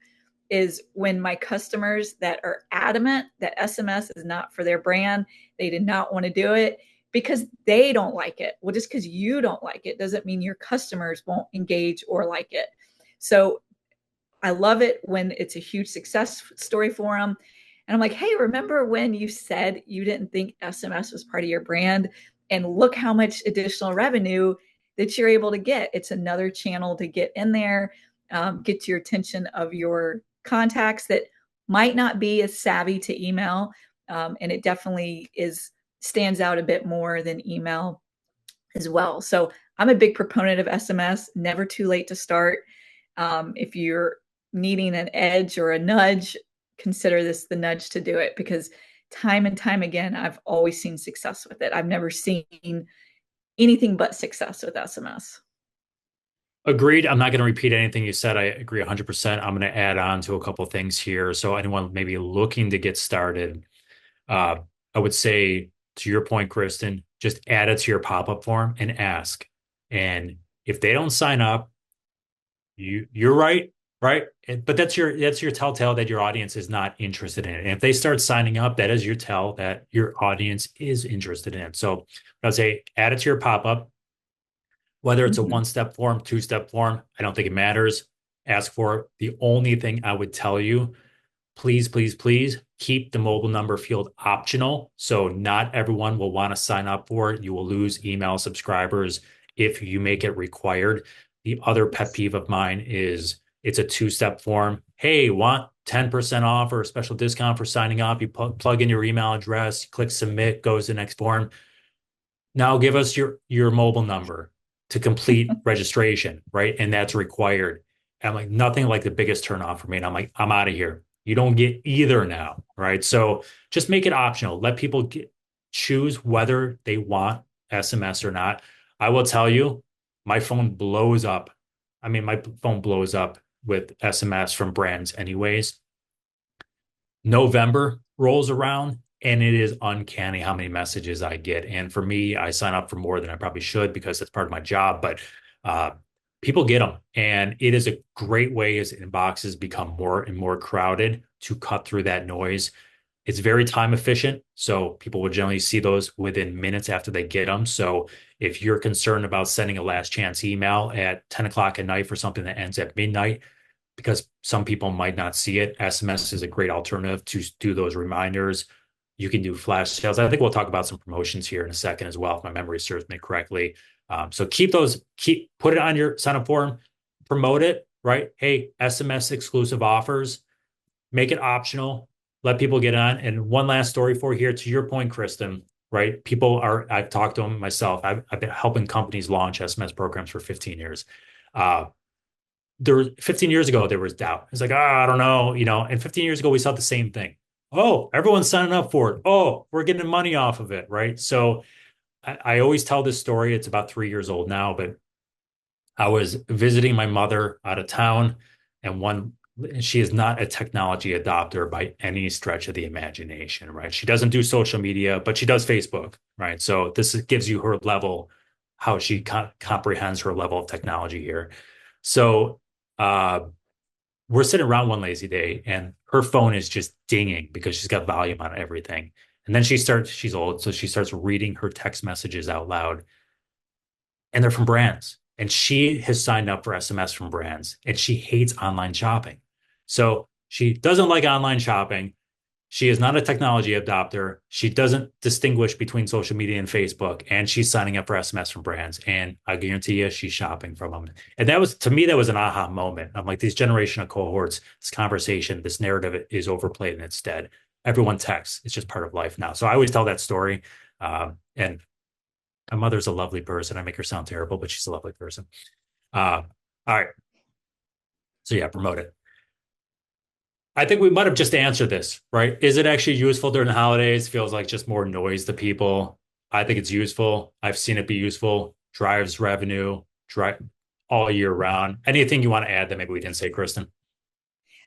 is when my customers that are adamant that SMS is not for their brand, they did not want to do it because they don't like it. Well, just because you don't like it doesn't mean your customers won't engage or like it. So I love it when it's a huge success story for them. And I'm like, hey, remember when you said you didn't think SMS was part of your brand? And look how much additional revenue that you're able to get. It's another channel to get in there, get your attention of your contacts that might not be as savvy to email. And it definitely stands out a bit more than email as well. So I'm a big proponent of SMS, never too late to start. If you're needing an edge or a nudge, consider this the nudge to do it, because time and time again, I've always seen success with it. I've never seen anything but success with SMS. Agreed. I'm not going to repeat anything you said. I agree 100%. I'm going to add on to a couple of things here. So anyone maybe looking to get started, uh, I would say to your point, Kristen, just add it to your pop-up form and ask. And if they don't sign up, you're right, right? But that's your telltale that your audience is not interested in it. And if they start signing up, that is your tell that your audience is interested in it. So I'd say add it to your pop-up, whether it's a Mhm. one-step form, two-step form, I don't think it matters. Ask for it. The only thing I would tell you, please, please, please keep the mobile number field optional. So not everyone will want to sign up for it. You will lose email subscribers if you make it required. The other pet Yes. peeve of mine is it's a two-step form. Hey, want 10% off or a special discount for signing up? You plug in your email address, click submit, goes to the next form. Now give us your mobile number to complete registration, right? And that's required. And I'm like, nothing like the biggest turnoff for me. And I'm like, I'm out of here. You don't get either now, right? So just make it optional. Let people choose whether they want SMS or not. I will tell you, my phone blows up. I mean, my phone blows up with SMS from brands anyways. November rolls around and it is uncanny how many messages I get. And for me, I sign up for more than I probably should because it's part of my job, but uh, people get them. And it is a great way as inboxes become more and more crowded to cut through that noise. It's very time efficient. So people will generally see those within minutes after they get them. So if you're concerned about sending a last chance email at 10 o'clock at night for something that ends at midnight, because some people might not see it. SMS is a great alternative to do those reminders. You can do flash sales. I think we'll talk about some promotions here in a second as well, if my memory serves me correctly. So put it on your sign up form, promote it, right? Hey, SMS exclusive offers, make it optional, let people get on. And one last story for here, to your point, Kristen, right? I've talked to them myself. I've been helping companies launch SMS programs for 15 years. Uh, 15 years ago there was doubt. It's like, oh, I don't know, and 15 years ago we saw the same thing. Oh, everyone's signing up for it. Oh, we're getting money off of it, right? So I always tell this story. It's about 3 years old now, but I was visiting my mother out of town, and she is not a technology adopter by any stretch of the imagination, right? She doesn't do social media, but she does Facebook, right? So gives you her level, how she comprehends her level of technology here. So uh, we're sitting around one lazy day and her phone is just dinging because she's got volume on everything. And then she's old, so she starts reading her text messages out loud and they're from brands. And she has signed up for SMS from brands and she hates online shopping. So she doesn't like online shopping. She is not a technology adopter. She doesn't distinguish between social media and Facebook, and she's signing up for SMS from brands. And I guarantee you, she's shopping from them. And to me, that was an aha moment. I'm like, these generational cohorts, this conversation, this narrative is overplayed and it's dead. Everyone texts. It's just part of life now. So I always tell that story. And my mother's a lovely person. I make her sound terrible, but she's a lovely person. All right. So yeah, promote it. I think we might have just answered this, right? Is it actually useful during the holidays? Feels like just more noise to people. I think it's useful. I've seen it be useful, drives revenue, drive all year round. Anything you want to add that maybe we didn't say, Kristen?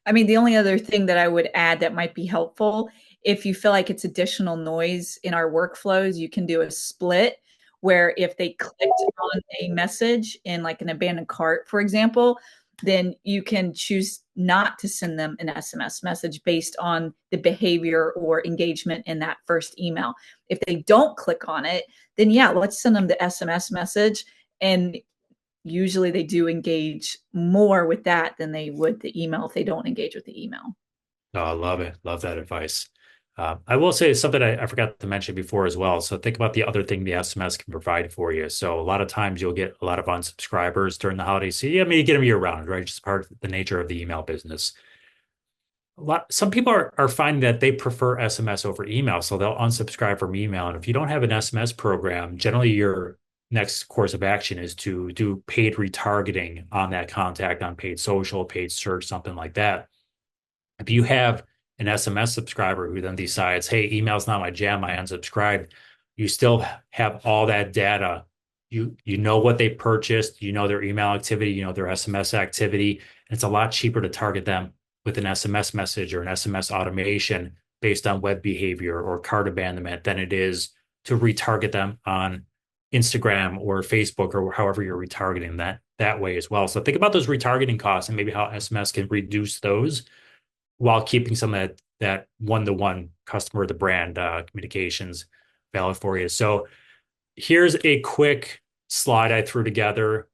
I mean, the only other thing that I would add that might be helpful, if you feel like it's additional noise in our workflows, you can do a split where if they clicked on a message in like an abandoned cart, for example, then you can choose not to send them an SMS message based on the behavior or engagement in that first email. If they don't click on it, then yeah, let's send them the SMS message. And usually they do engage more with that than they would the email if they don't engage with the email. Oh, I love it. Love that advice. I will say something I forgot to mention before as well. So think about the other thing the SMS can provide for you. So a lot of times you'll get a lot of unsubscribers during the holiday season. Yeah, I mean, you get them year round, right? Just part of the nature of the email business. Some people are finding that they prefer SMS over email, so they'll unsubscribe from email. And if you don't have an SMS program, generally your next course of action is to do paid retargeting on that contact on paid social, paid search, something like that. If you have an SMS subscriber who then decides, hey, email's not my jam, I unsubscribe, you still have all that data. You know what they purchased, you know their email activity, you know their SMS activity, and it's a lot cheaper to target them with an SMS message or an SMS automation based on web behavior or cart abandonment than it is to retarget them on Instagram or Facebook or however you're retargeting that way as well. So think about those retargeting costs and maybe how SMS can reduce those while keeping some of that one-to-one customer to brand communications valid for you. So here's a quick slide I threw together.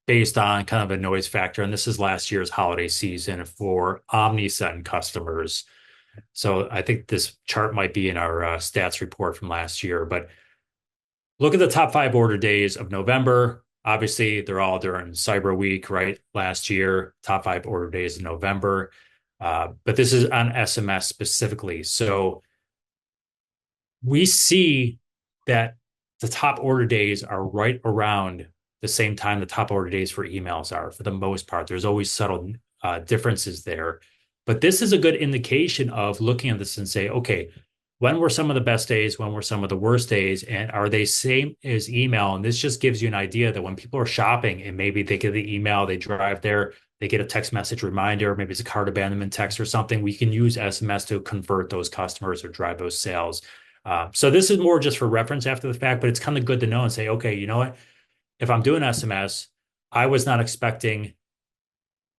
based on kind of a noise factor. And this is last year's holiday season for Omnisend customers. So I think this chart might be in our stats report from last year. But look at the top 5 order days of November. Obviously, they're all during Cyber Week, right? Last year, top 5 order days in November. But this is on SMS specifically. So we see that the top order days are right around the same time the top order days for emails are for the most part. There's always subtle differences there. But this is a good indication of looking at this and say, okay, when were some of the best days? When were some of the worst days? And are they same as email? And this just gives you an idea that when people are shopping and maybe they get the email, they drive there, they get a text message reminder, maybe it's a cart abandonment text or something, we can use SMS to convert those customers or drive those sales. So this is more just for reference after the fact, but it's kind of good to know and say, okay, you know what? If I'm doing SMS, I was not expecting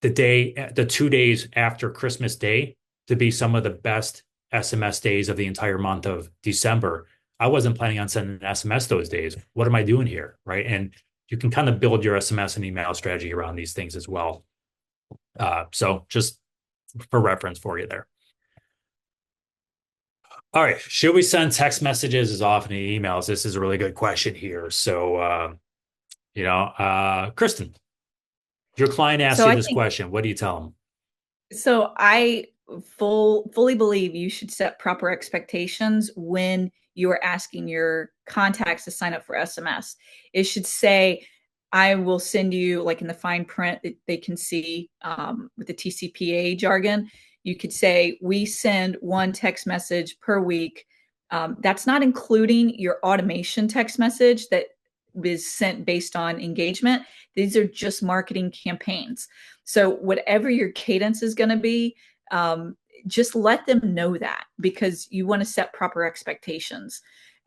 the 2 days after Christmas Day to be some of the best SMS days of the entire month of December. I wasn't planning on sending an SMS those days. What am I doing here? Right. And you can kind of build your SMS and email strategy around these things as well. So just for reference for you there. All right. Should we send text messages as often as emails? This is a really good question here. So, Kristen, your client asks So you I this think question. What do you tell them? So I fully believe you should set proper expectations when you are asking your contacts to sign up for SMS. It should say, I will send you, like in the fine print that they can see with the TCPA jargon, you could say, we send one text message per week. That's not including your automation text message that is sent based on engagement. These are just marketing campaigns. So whatever your cadence is going to be, just let them know that, because you want to set proper expectations.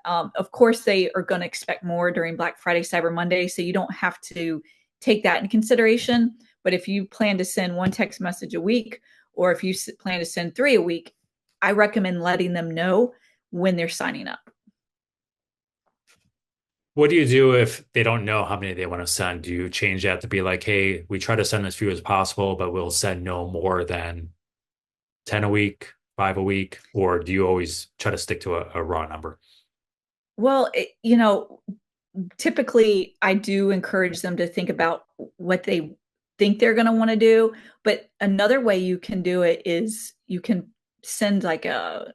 Of course, they are going to expect more during Black Friday, Cyber Monday, so you don't have to take that in consideration. But if you plan to send one text message a week, or if you plan to send 3 a week, I recommend letting them know when they're signing up. What do you do if they don't know how many they want to send? Do you change that to be like, hey, we try to send as few as possible, but we'll send no more than 10 a week, 5 a week? Or do you always try to stick to a raw number? Well, typically I do encourage them to think about what they think they're going to want to do. But another way you can do it is you can send like a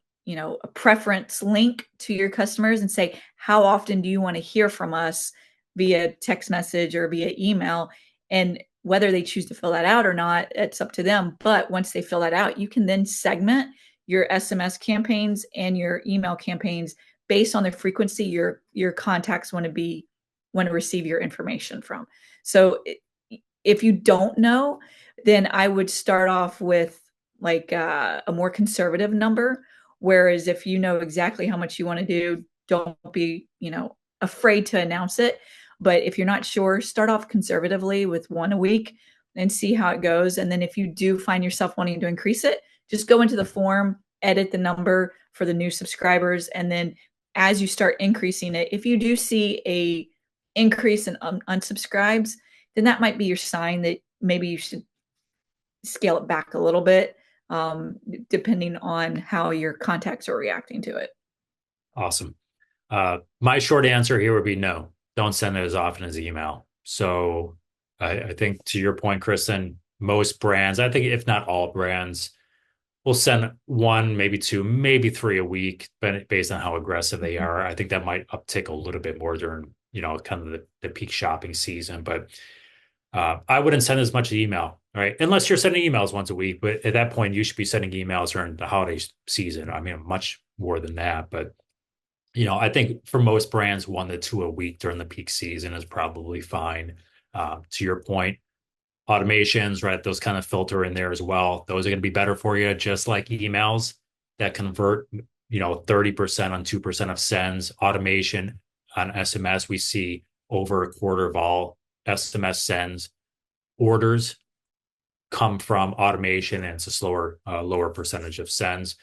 preference link to your customers and say, how often do you want to hear from us via text message or via email? And whether they choose to fill that out or not, it's up to them. But once they fill that out, you can then segment your SMS campaigns and your email campaigns based on the frequency your contacts want to receive your information from. So if you don't know, then I would start off with like a more conservative number. Whereas if you know exactly how much you want to do, don't be afraid to announce it. But if you're not sure, start off conservatively with one a week and see how it goes. And then if you do find yourself wanting to increase it, just go into the form, edit the number for the new subscribers, and then as you start increasing it, if you do see a increase in unsubscribes, then that might be your sign that maybe you should scale it back a little bit, depending on how your contacts are reacting to it. Awesome. My short answer here would be no, don't send it as often as email. So I think to your point, Kristen, most brands, I think if not all brands, will send one, maybe two, maybe 3 a week, but based on how aggressive they Mhm. are. I think that might uptick a little bit more during, kind of the peak shopping season. But I wouldn't send as much email, right? Unless you're sending emails once a week. But at that point, you should be sending emails during the holiday season. I mean, much more than that. But I think for most brands, 1 to 2 a week during the peak season is probably fine. To your point, automations, right? Those kind of filter in there as well. Those are going to be better for you, just like emails that convert, 30% on 2% of sends. Automation on SMS, we see over a quarter of all SMS sends orders come from automation, and it's a lower percentage of sends.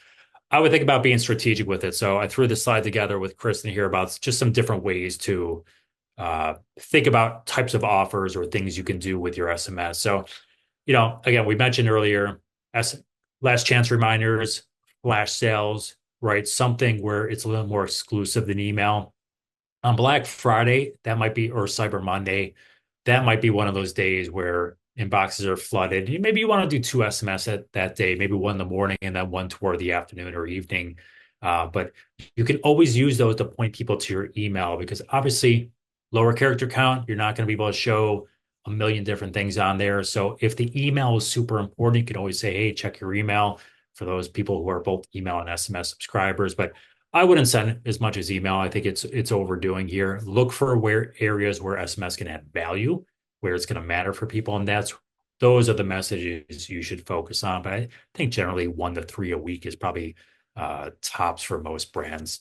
I would think about being strategic with it. So I threw the slide together with Kristen here about just some different ways to think about types of offers or things you can do with your SMS. So, again, we mentioned earlier, S last chance reminders, flash sales, right? Something where it's a little more exclusive than email. On Black Friday, that might be, or Cyber Monday, that might be one of those days where inboxes are flooded. Maybe you want to do two SMS that day, maybe one in the morning and then one toward the afternoon or evening. But you can always use those to point people to your email because obviously, lower character count, you're not going to be able to show a million different things on there. So if the email is super important, you can always say, hey, check your email for those people who are both email and SMS subscribers. But I wouldn't send as much as email. I think it's overdoing here. Look for where areas where SMS can add value, where it's going to matter for people, and those are the messages you should focus on. But I think generally 1 to 3 a week is probably tops for most brands.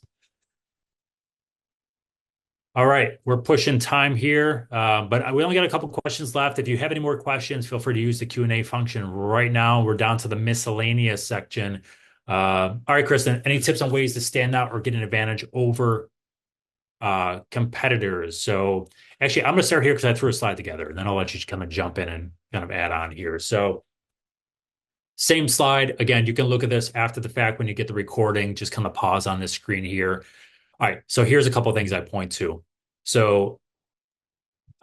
All right, we're pushing time here, but we only got a couple questions left. If you have any more questions, feel free to use the Q&A function right now. We're down to the miscellaneous section. All right, Kristen, any tips on ways to stand out or get an advantage over competitors? So actually, I'm going to start here because I threw a slide together, and then I'll let you kind of jump in and kind of add on here. So same slide. Again, you can look at this after the fact when you get the recording. Just kind of pause on this screen here. All right, so here's a couple of things I point to. So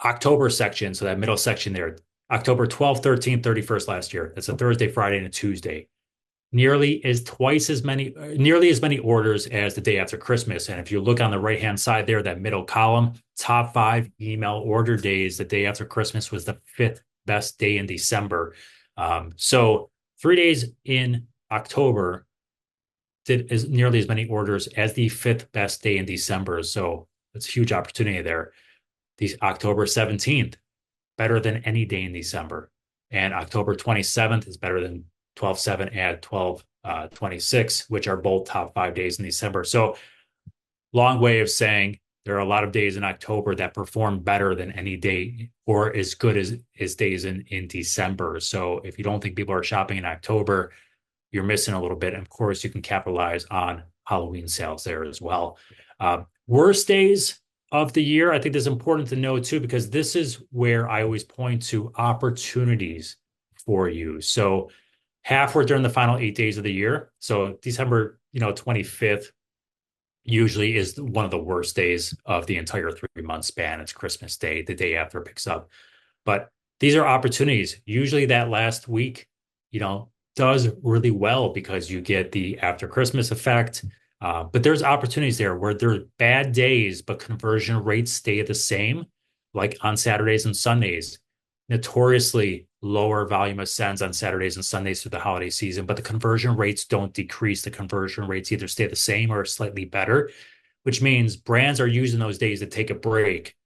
October section, so that middle section there, October 12th, 13th, 31st last year. That's a Thursday, Friday, and a Tuesday. Nearly as many orders as the day after Christmas. And if you look on the right-hand side there, that middle column, top 5 email order days, the day after Christmas was the 5th best day in December. So 3 days in October did nearly as many orders as the 5th best day in December. So it's a huge opportunity there. The October 17th, better than any day in December. And October 27th is better than 12/7 and 12/26, which are both top 5 days in December. So long way of saying there are a lot of days in October that perform better than any day or as good as days in December. So if you don't think people are shopping in October, you're missing a little bit. And of course, you can capitalize on Halloween sales there as well. Worst days of the year, I think this is important to know too, because this is where I always point to opportunities for you. So halfway during the final 8 days of the year. So December, 25th usually is one of the worst days of the entire 3 month span. It's Christmas Day, the day after it picks up. But these are opportunities. Usually that last week, does really well because you get the after Christmas effect. But there's opportunities there where there are bad days, but conversion rates stay the same, like on Saturdays and Sundays. Notoriously lower volume of sends on Saturdays and Sundays through the holiday season, but the conversion rates don't decrease. The conversion rates either stay the same or slightly better, which means brands are using those days to take a break,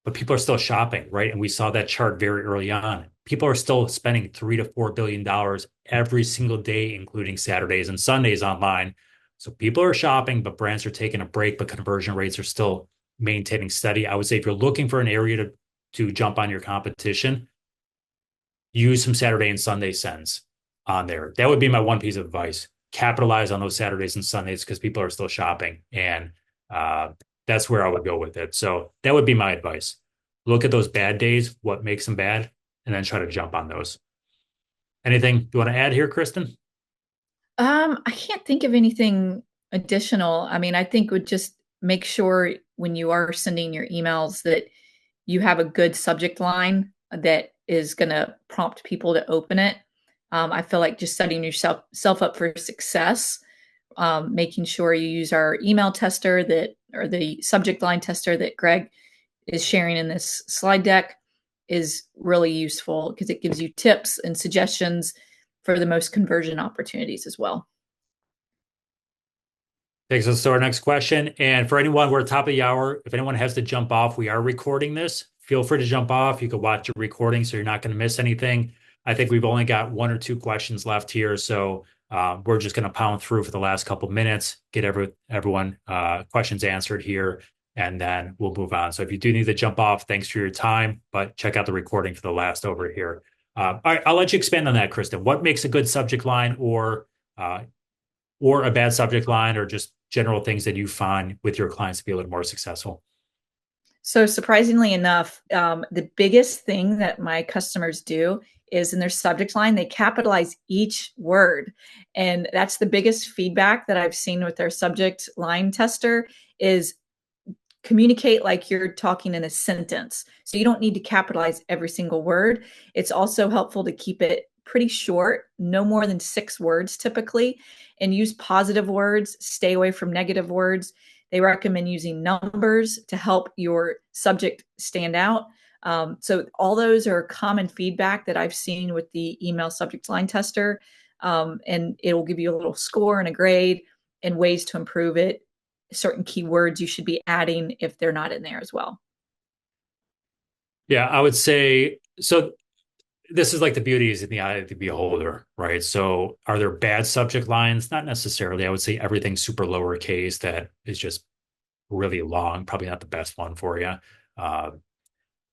but people are still shopping, right? And we saw that chart very early on. People are still spending $3 to $4 billion every single day, including Saturdays and Sundays online. So people are shopping, but brands are taking a break, but conversion rates are still maintaining steady. I would say if you're looking for an area to jump on your competition, use some Saturday and Sunday sends on there. That would be my one piece of advice. Capitalize on those Saturdays and Sundays because people are still shopping. And that's where I would go with it. So that would be my advice. Look at those bad days, what makes them bad, and then try to jump on those. Anything you want to add here, Kristen? I can't think of anything additional. I mean, I think would just make sure when you are sending your emails that you have a good subject line that is going to prompt people to open it. I feel like just setting yourself up for success, making sure you use our email tester or the subject line tester that Greg is sharing in this slide deck is really useful because it gives you tips and suggestions for the most conversion opportunities as well. Takes us to our next question. And for anyone, we're at the top of the hour. If anyone has to jump off, we are recording this. Feel free to jump off. You can watch a recording so you're not going to miss anything. I think we've only got 1 or 2 questions left here. So we're just going to pound through for the last couple of minutes, get everyone questions answered here, and then we'll move on. So if you do need to jump off, thanks for your time, but check out the recording for the last over here. All right, I'll let you expand on that, Kristen. What makes a good subject line or a bad subject line or just general things that you find with your clients to be a little more successful? So surprisingly enough, the biggest thing that my customers do is in their subject line, they capitalize each word. And that's the biggest feedback that I've seen with their subject line tester is communicate like you're talking in a sentence. So you don't need to capitalize every single word. It's also helpful to keep it pretty short, no more than 6 words typically, and use positive words, stay away from negative words. They recommend using numbers to help your subject stand out. So all those are common feedback that I've seen with the email subject line tester. And it will give you a little score and a grade and ways to improve it, certain keywords you should be adding if they're not in there as well. Yeah, I would say so. This is like the beauty is in the eye of the beholder, right? So are there bad subject lines? Not necessarily. I would say everything's super lowercase that is just really long, probably not the best one for you. Uh,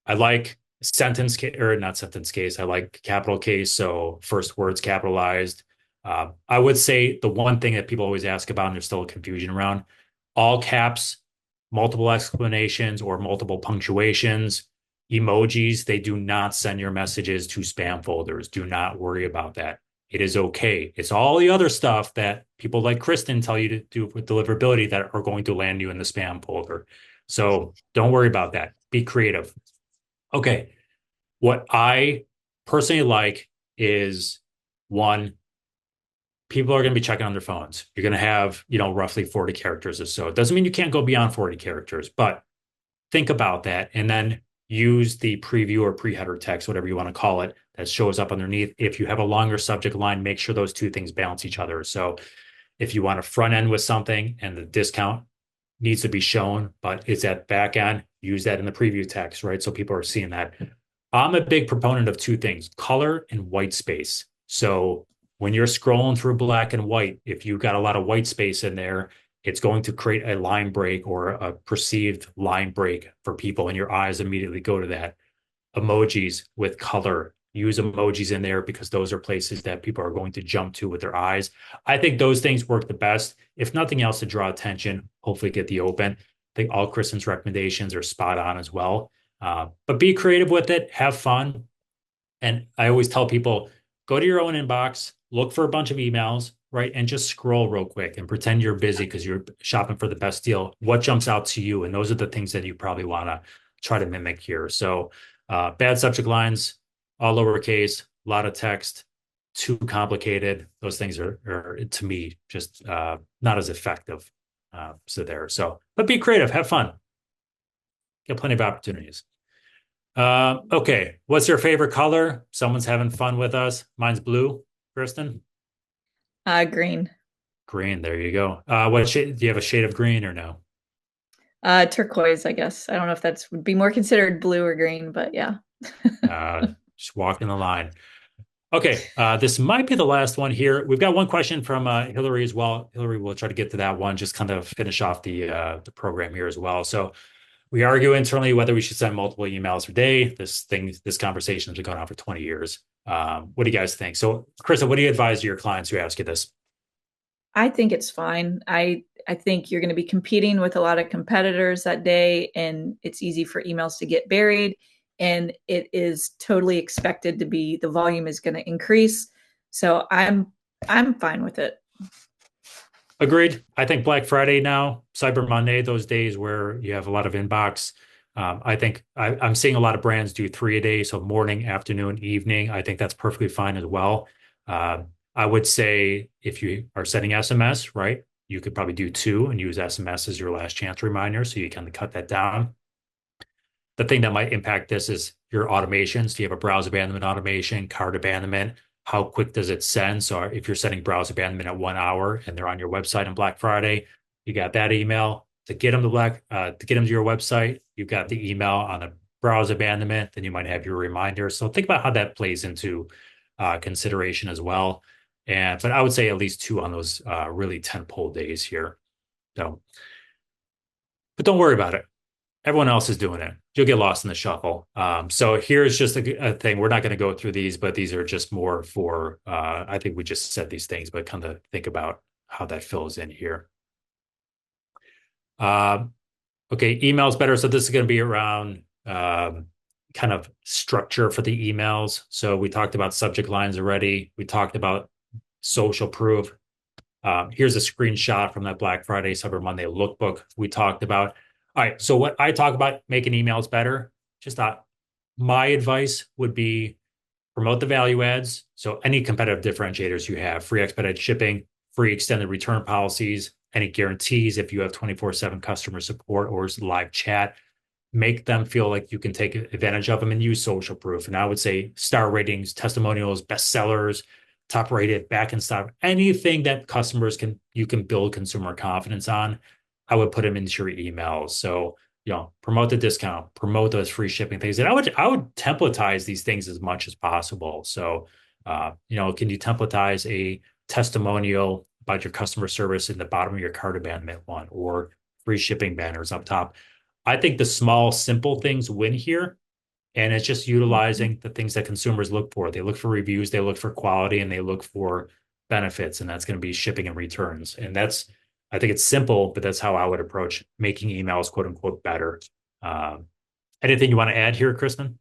I like sentence case or not sentence case. I like capital case. So first words capitalized. I would say the one thing that people always ask about, and there's still a confusion around, all caps, multiple explanations or multiple punctuations, emojis, they do not send your messages to spam folders. Do not worry about that. It is okay. It's all the other stuff that people like Kristen tell you to do with deliverability that are going to land you in the spam folder. So don't worry about that. Be creative. Okay. What I personally like is one, people are going to be checking on their phones. You're going to have, roughly 40 characters or so. It doesn't mean you can't go beyond 40 characters, but think about that and then use the preview or pre-header text, whatever you want to call it, that shows up underneath. If you have a longer subject line, make sure those two things balance each other. So if you want to front end with something and the discount needs to be shown, but it's at back end, use that in the preview text, right? So people are seeing that. I'm a big proponent of two things, color and white space. So when you're scrolling through black and white, if you've got a lot of white space in there, it's going to create a line break or a perceived line break for people, and your eyes immediately go to that. Emojis with color, use emojis in there because those are places that people are going to jump to with their eyes. I think those things work the best. If nothing else, to draw attention, hopefully get the open. I think all Kristen's recommendations are spot on as well. But be creative with it, have fun. And I always tell people go to your own inbox, look for a bunch of emails, right? And just scroll real quick and pretend you're busy because you're shopping for the best deal. What jumps out to you? And those are the things that you probably want to try to mimic here. So, bad subject lines, all lowercase, a lot of text, too complicated. Those things are to me, just not as effective. But be creative, have fun, get plenty of opportunities. Okay. What's your favorite color? Someone's having fun with us. Mine's blue. Kristen? Green, Green. There you go. What shade? Do you have a shade of green or no? turquoise, I guess. I don't know if that's would be more considered blue or green, but yeah. Just walking the line. Okay. This might be the last one here. We've got one question from Hillary as well. Hillary, we'll try to get to that one. Just kind of finish off the program here as well. So we argue internally whether we should send multiple emails per day. This conversation has been going on for 20 years. What do you guys think? So, Krista, what do you advise to your clients who ask you this? I think it's fine. I think you're going to be competing with a lot of competitors that day, and it's easy for emails to get buried. And it is totally expected to be the volume is going to increase. So I'm fine with it. Agreed. I think Black Friday now, Cyber Monday, those days where you have a lot of inbox. I think I'm seeing a lot of brands do 3 a day, so morning, afternoon, evening. I think that's perfectly fine as well. I would say if you are sending SMS, right, you could probably do two and use SMS as your last chance reminder, so you can cut that down. The thing that might impact this is your automations. Do you have a browse abandonment automation, cart abandonment? How quick does it send? So if you're sending browse abandonment at 1 hour and they're on your website on Black Friday, you got that email to get them to get them to your website. You've got the email on a browse abandonment. Then you might have your reminder. So think about how that plays into consideration as well. But I would say at least two on those really tentpole days here. So, but don't worry about it. Everyone else is doing it. You'll get lost in the shuffle. So here's just a thing. We're not going to go through these, but these are just more for, I think we just said these things, but kind of think about how that fills in here. Okay, email's better. So this is going to be around kind of structure for the emails. So we talked about subject lines already. We talked about social proof. Here's a screenshot from that Black Friday, Cyber Monday lookbook we talked about. All right, so what I talk about making emails better, just thought my advice would be promote the value adds. So any competitive differentiators you have, free expedited shipping, free extended return policies, any guarantees if you have 24/7 customer support or live chat, make them feel like you can take advantage of them and use social proof. And I would say star ratings, testimonials, bestsellers, top rated, back in stock, anything that customers can you can build consumer confidence on, I would put them into your emails. So, promote the discount, promote those free shipping things. And I would templatize these things as much as possible. So, can you templatize a testimonial about your customer service in the bottom of your cart abandonment one or free shipping banners up top? I think the small, simple things win here. And it's just Mhm. utilizing the things that consumers look for. They look for reviews, they look for quality, and they look for benefits. And that's going to be shipping and returns. And I think it's simple, but that's how I would approach making emails, quote unquote, better. Um, Anything you want to add here, Kristen?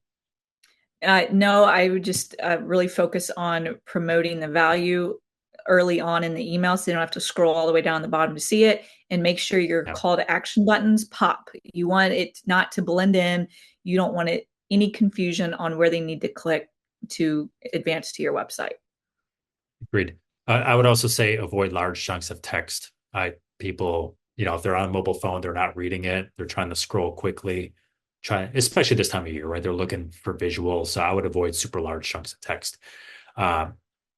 No, I would just really focus on promoting the value early on in the email so you don't have to scroll all the way down the bottom to see it, and make sure your Yeah, call to action buttons pop. You want it not to blend in. You don't want it any confusion on where they need to click to advance to your website. agreed. I would also say avoid large chunks of text. People, if they're on a mobile phone, they're not reading it. They're trying to scroll quickly, especially this time of year, right? They're looking for visuals. So I would avoid super large chunks of text. Um,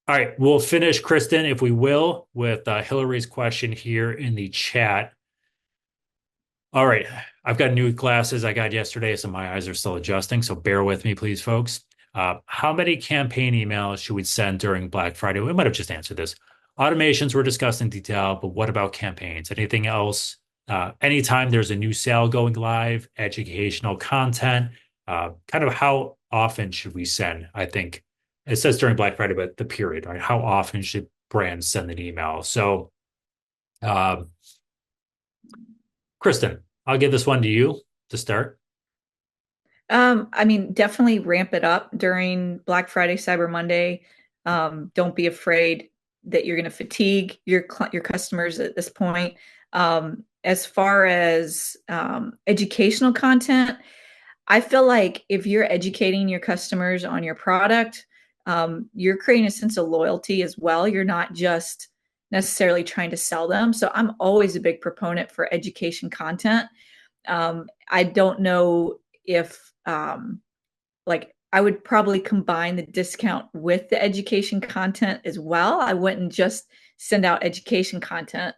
all right, we'll finish, Kristen, if we will, with Hillary's question here in the chat. All right, I've got new glasses I got yesterday, so my eyes are still adjusting. So bear with me, please, folks. How many campaign emails should we send during Black Friday? We might have just answered this. Automations were discussed in detail, but what about campaigns? Anything else? Anytime there's a new sale going live, educational content, kind of how often should we send? I think it says during Black Friday, but the period, right? How often should brands send an email? So, um, Kristen, I'll give this one to you to start. I mean, definitely ramp it up during Black Friday, Cyber Monday. Don't be afraid that you're going to fatigue your customers at this point. As far as educational content, I feel like if you're educating your customers on your product, you're creating a sense of loyalty as well. You're not just necessarily trying to sell them. So I'm always a big proponent for education content. I don't know if like I would probably combine the discount with the education content as well. I wouldn't just send out education content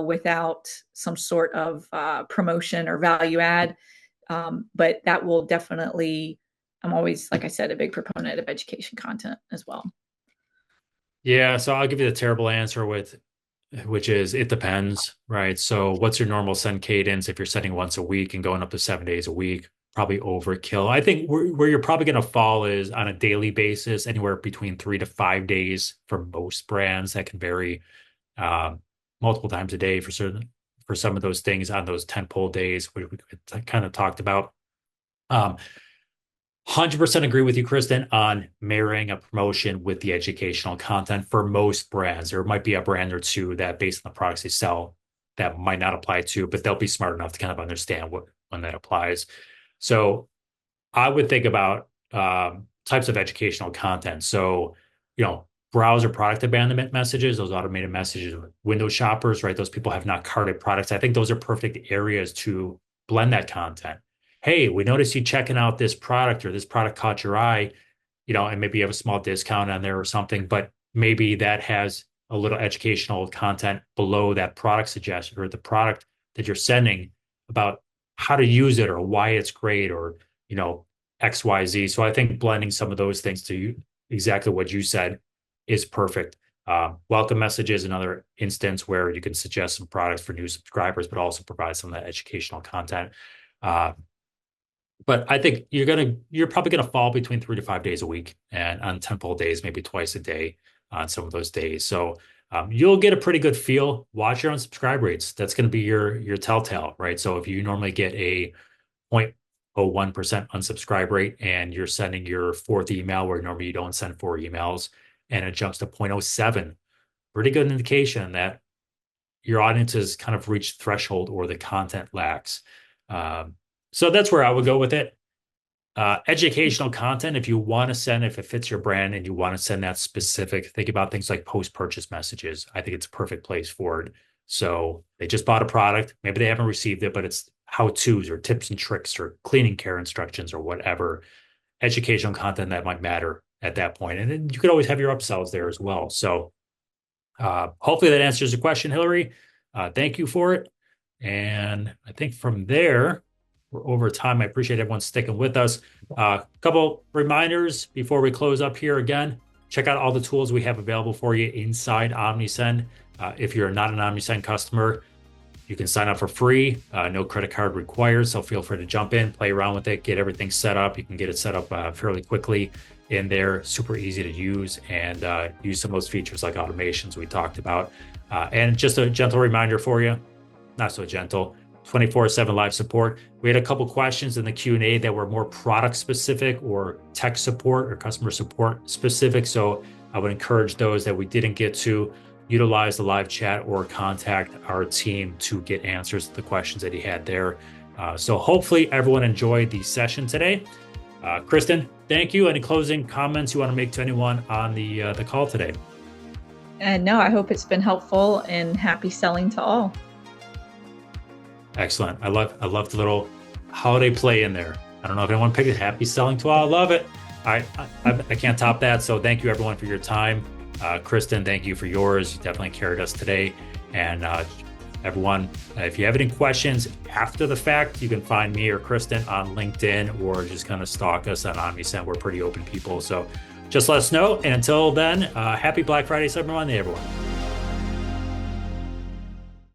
without some sort of promotion or value add. But that will definitely, I'm always, like I said, a big proponent of education content as well. Yeah, so I'll give you the terrible answer which is it depends, right? So what's your normal send cadence if you're sending once a week and going up to 7 days a week? Probably overkill. I think where you're probably going to fall is on a daily basis, anywhere between 3 to 5 days for most brands. That can vary um, multiple times a day for some of those things on those tentpole days we kind of talked about. 100% agree with you, Kristen, on marrying a promotion with the educational content for most brands. There might be a brand or two that, based on the products they sell, that might not apply to, but they'll be smart enough to kind of understand when that applies. So I would think about types of educational content. So, browser product abandonment messages, those automated messages, window shoppers, right? Those people have not carted products. I think those are perfect areas to blend that content. Hey, we noticed you checking out this product or this product caught your eye, and maybe you have a small discount on there or something, but maybe that has a little educational content below that product suggestion or the product that you're sending about how to use it or why it's great or, XYZ. So I think blending some of those things to exactly what you said is perfect. Welcome messages, another instance where you can suggest some products for new subscribers, but also provide some of that educational content. Uh, but I think you're probably gonna fall between 3 to 5 days a week, and on temple days, maybe twice a day on some of those days. So you'll get a pretty good feel. Watch your unsubscribe rates. That's going to be your telltale, right? So if you normally get a 0.01% unsubscribe rate and you're sending your fourth email where normally you don't send four emails and it jumps to 0.07, pretty good indication that your audience has kind of reached threshold or the content lacks. So that's where I would go with it. Educational content, if you want to send, if it fits your brand and you want to send that specific, think about things like post-purchase messages. I think it's a perfect place for it. So they just bought a product, maybe they haven't received it, but it's how-tos or tips and tricks or cleaning care instructions or whatever educational content that might matter at that point. And then you could always have your upsells there as well. So hopefully that answers the question, Hillary. Thank you for it. And I think from there, we're over time. I appreciate everyone sticking with us. A couple reminders before we close up here again. Check out all the tools we have available for you inside Omnisend. If you're not an Omnisend customer, you can sign up for free. No credit card required. So feel free to jump in, play around with it, get everything set up. You can get it set up fairly quickly in there, super easy to use, and use some of those features like automations we talked about. And just a gentle reminder for you, not so gentle, 24/7 live support. We had a couple questions in the Q&A that were more product specific or tech support or customer support specific. So I would encourage those that we didn't get to utilize the live chat or contact our team to get answers to the questions that he had there. So hopefully everyone enjoyed the session today. Kristen, thank you. Any closing comments you want to make to anyone on the call today? And no, I hope it's been helpful, and happy selling to all. Excellent. I love the little holiday play in there. I don't know if anyone picked it. Happy selling to all. I love it. I can't top that. So thank you everyone for your time. Kristen, thank you for yours. You definitely carried us today. And everyone, if you have any questions after the fact, you can find me or Kristen on LinkedIn or just kind of stalk us on Omnisend. We're pretty open people. So just let us know. And until then, happy Black Friday, Cyber Monday, everyone.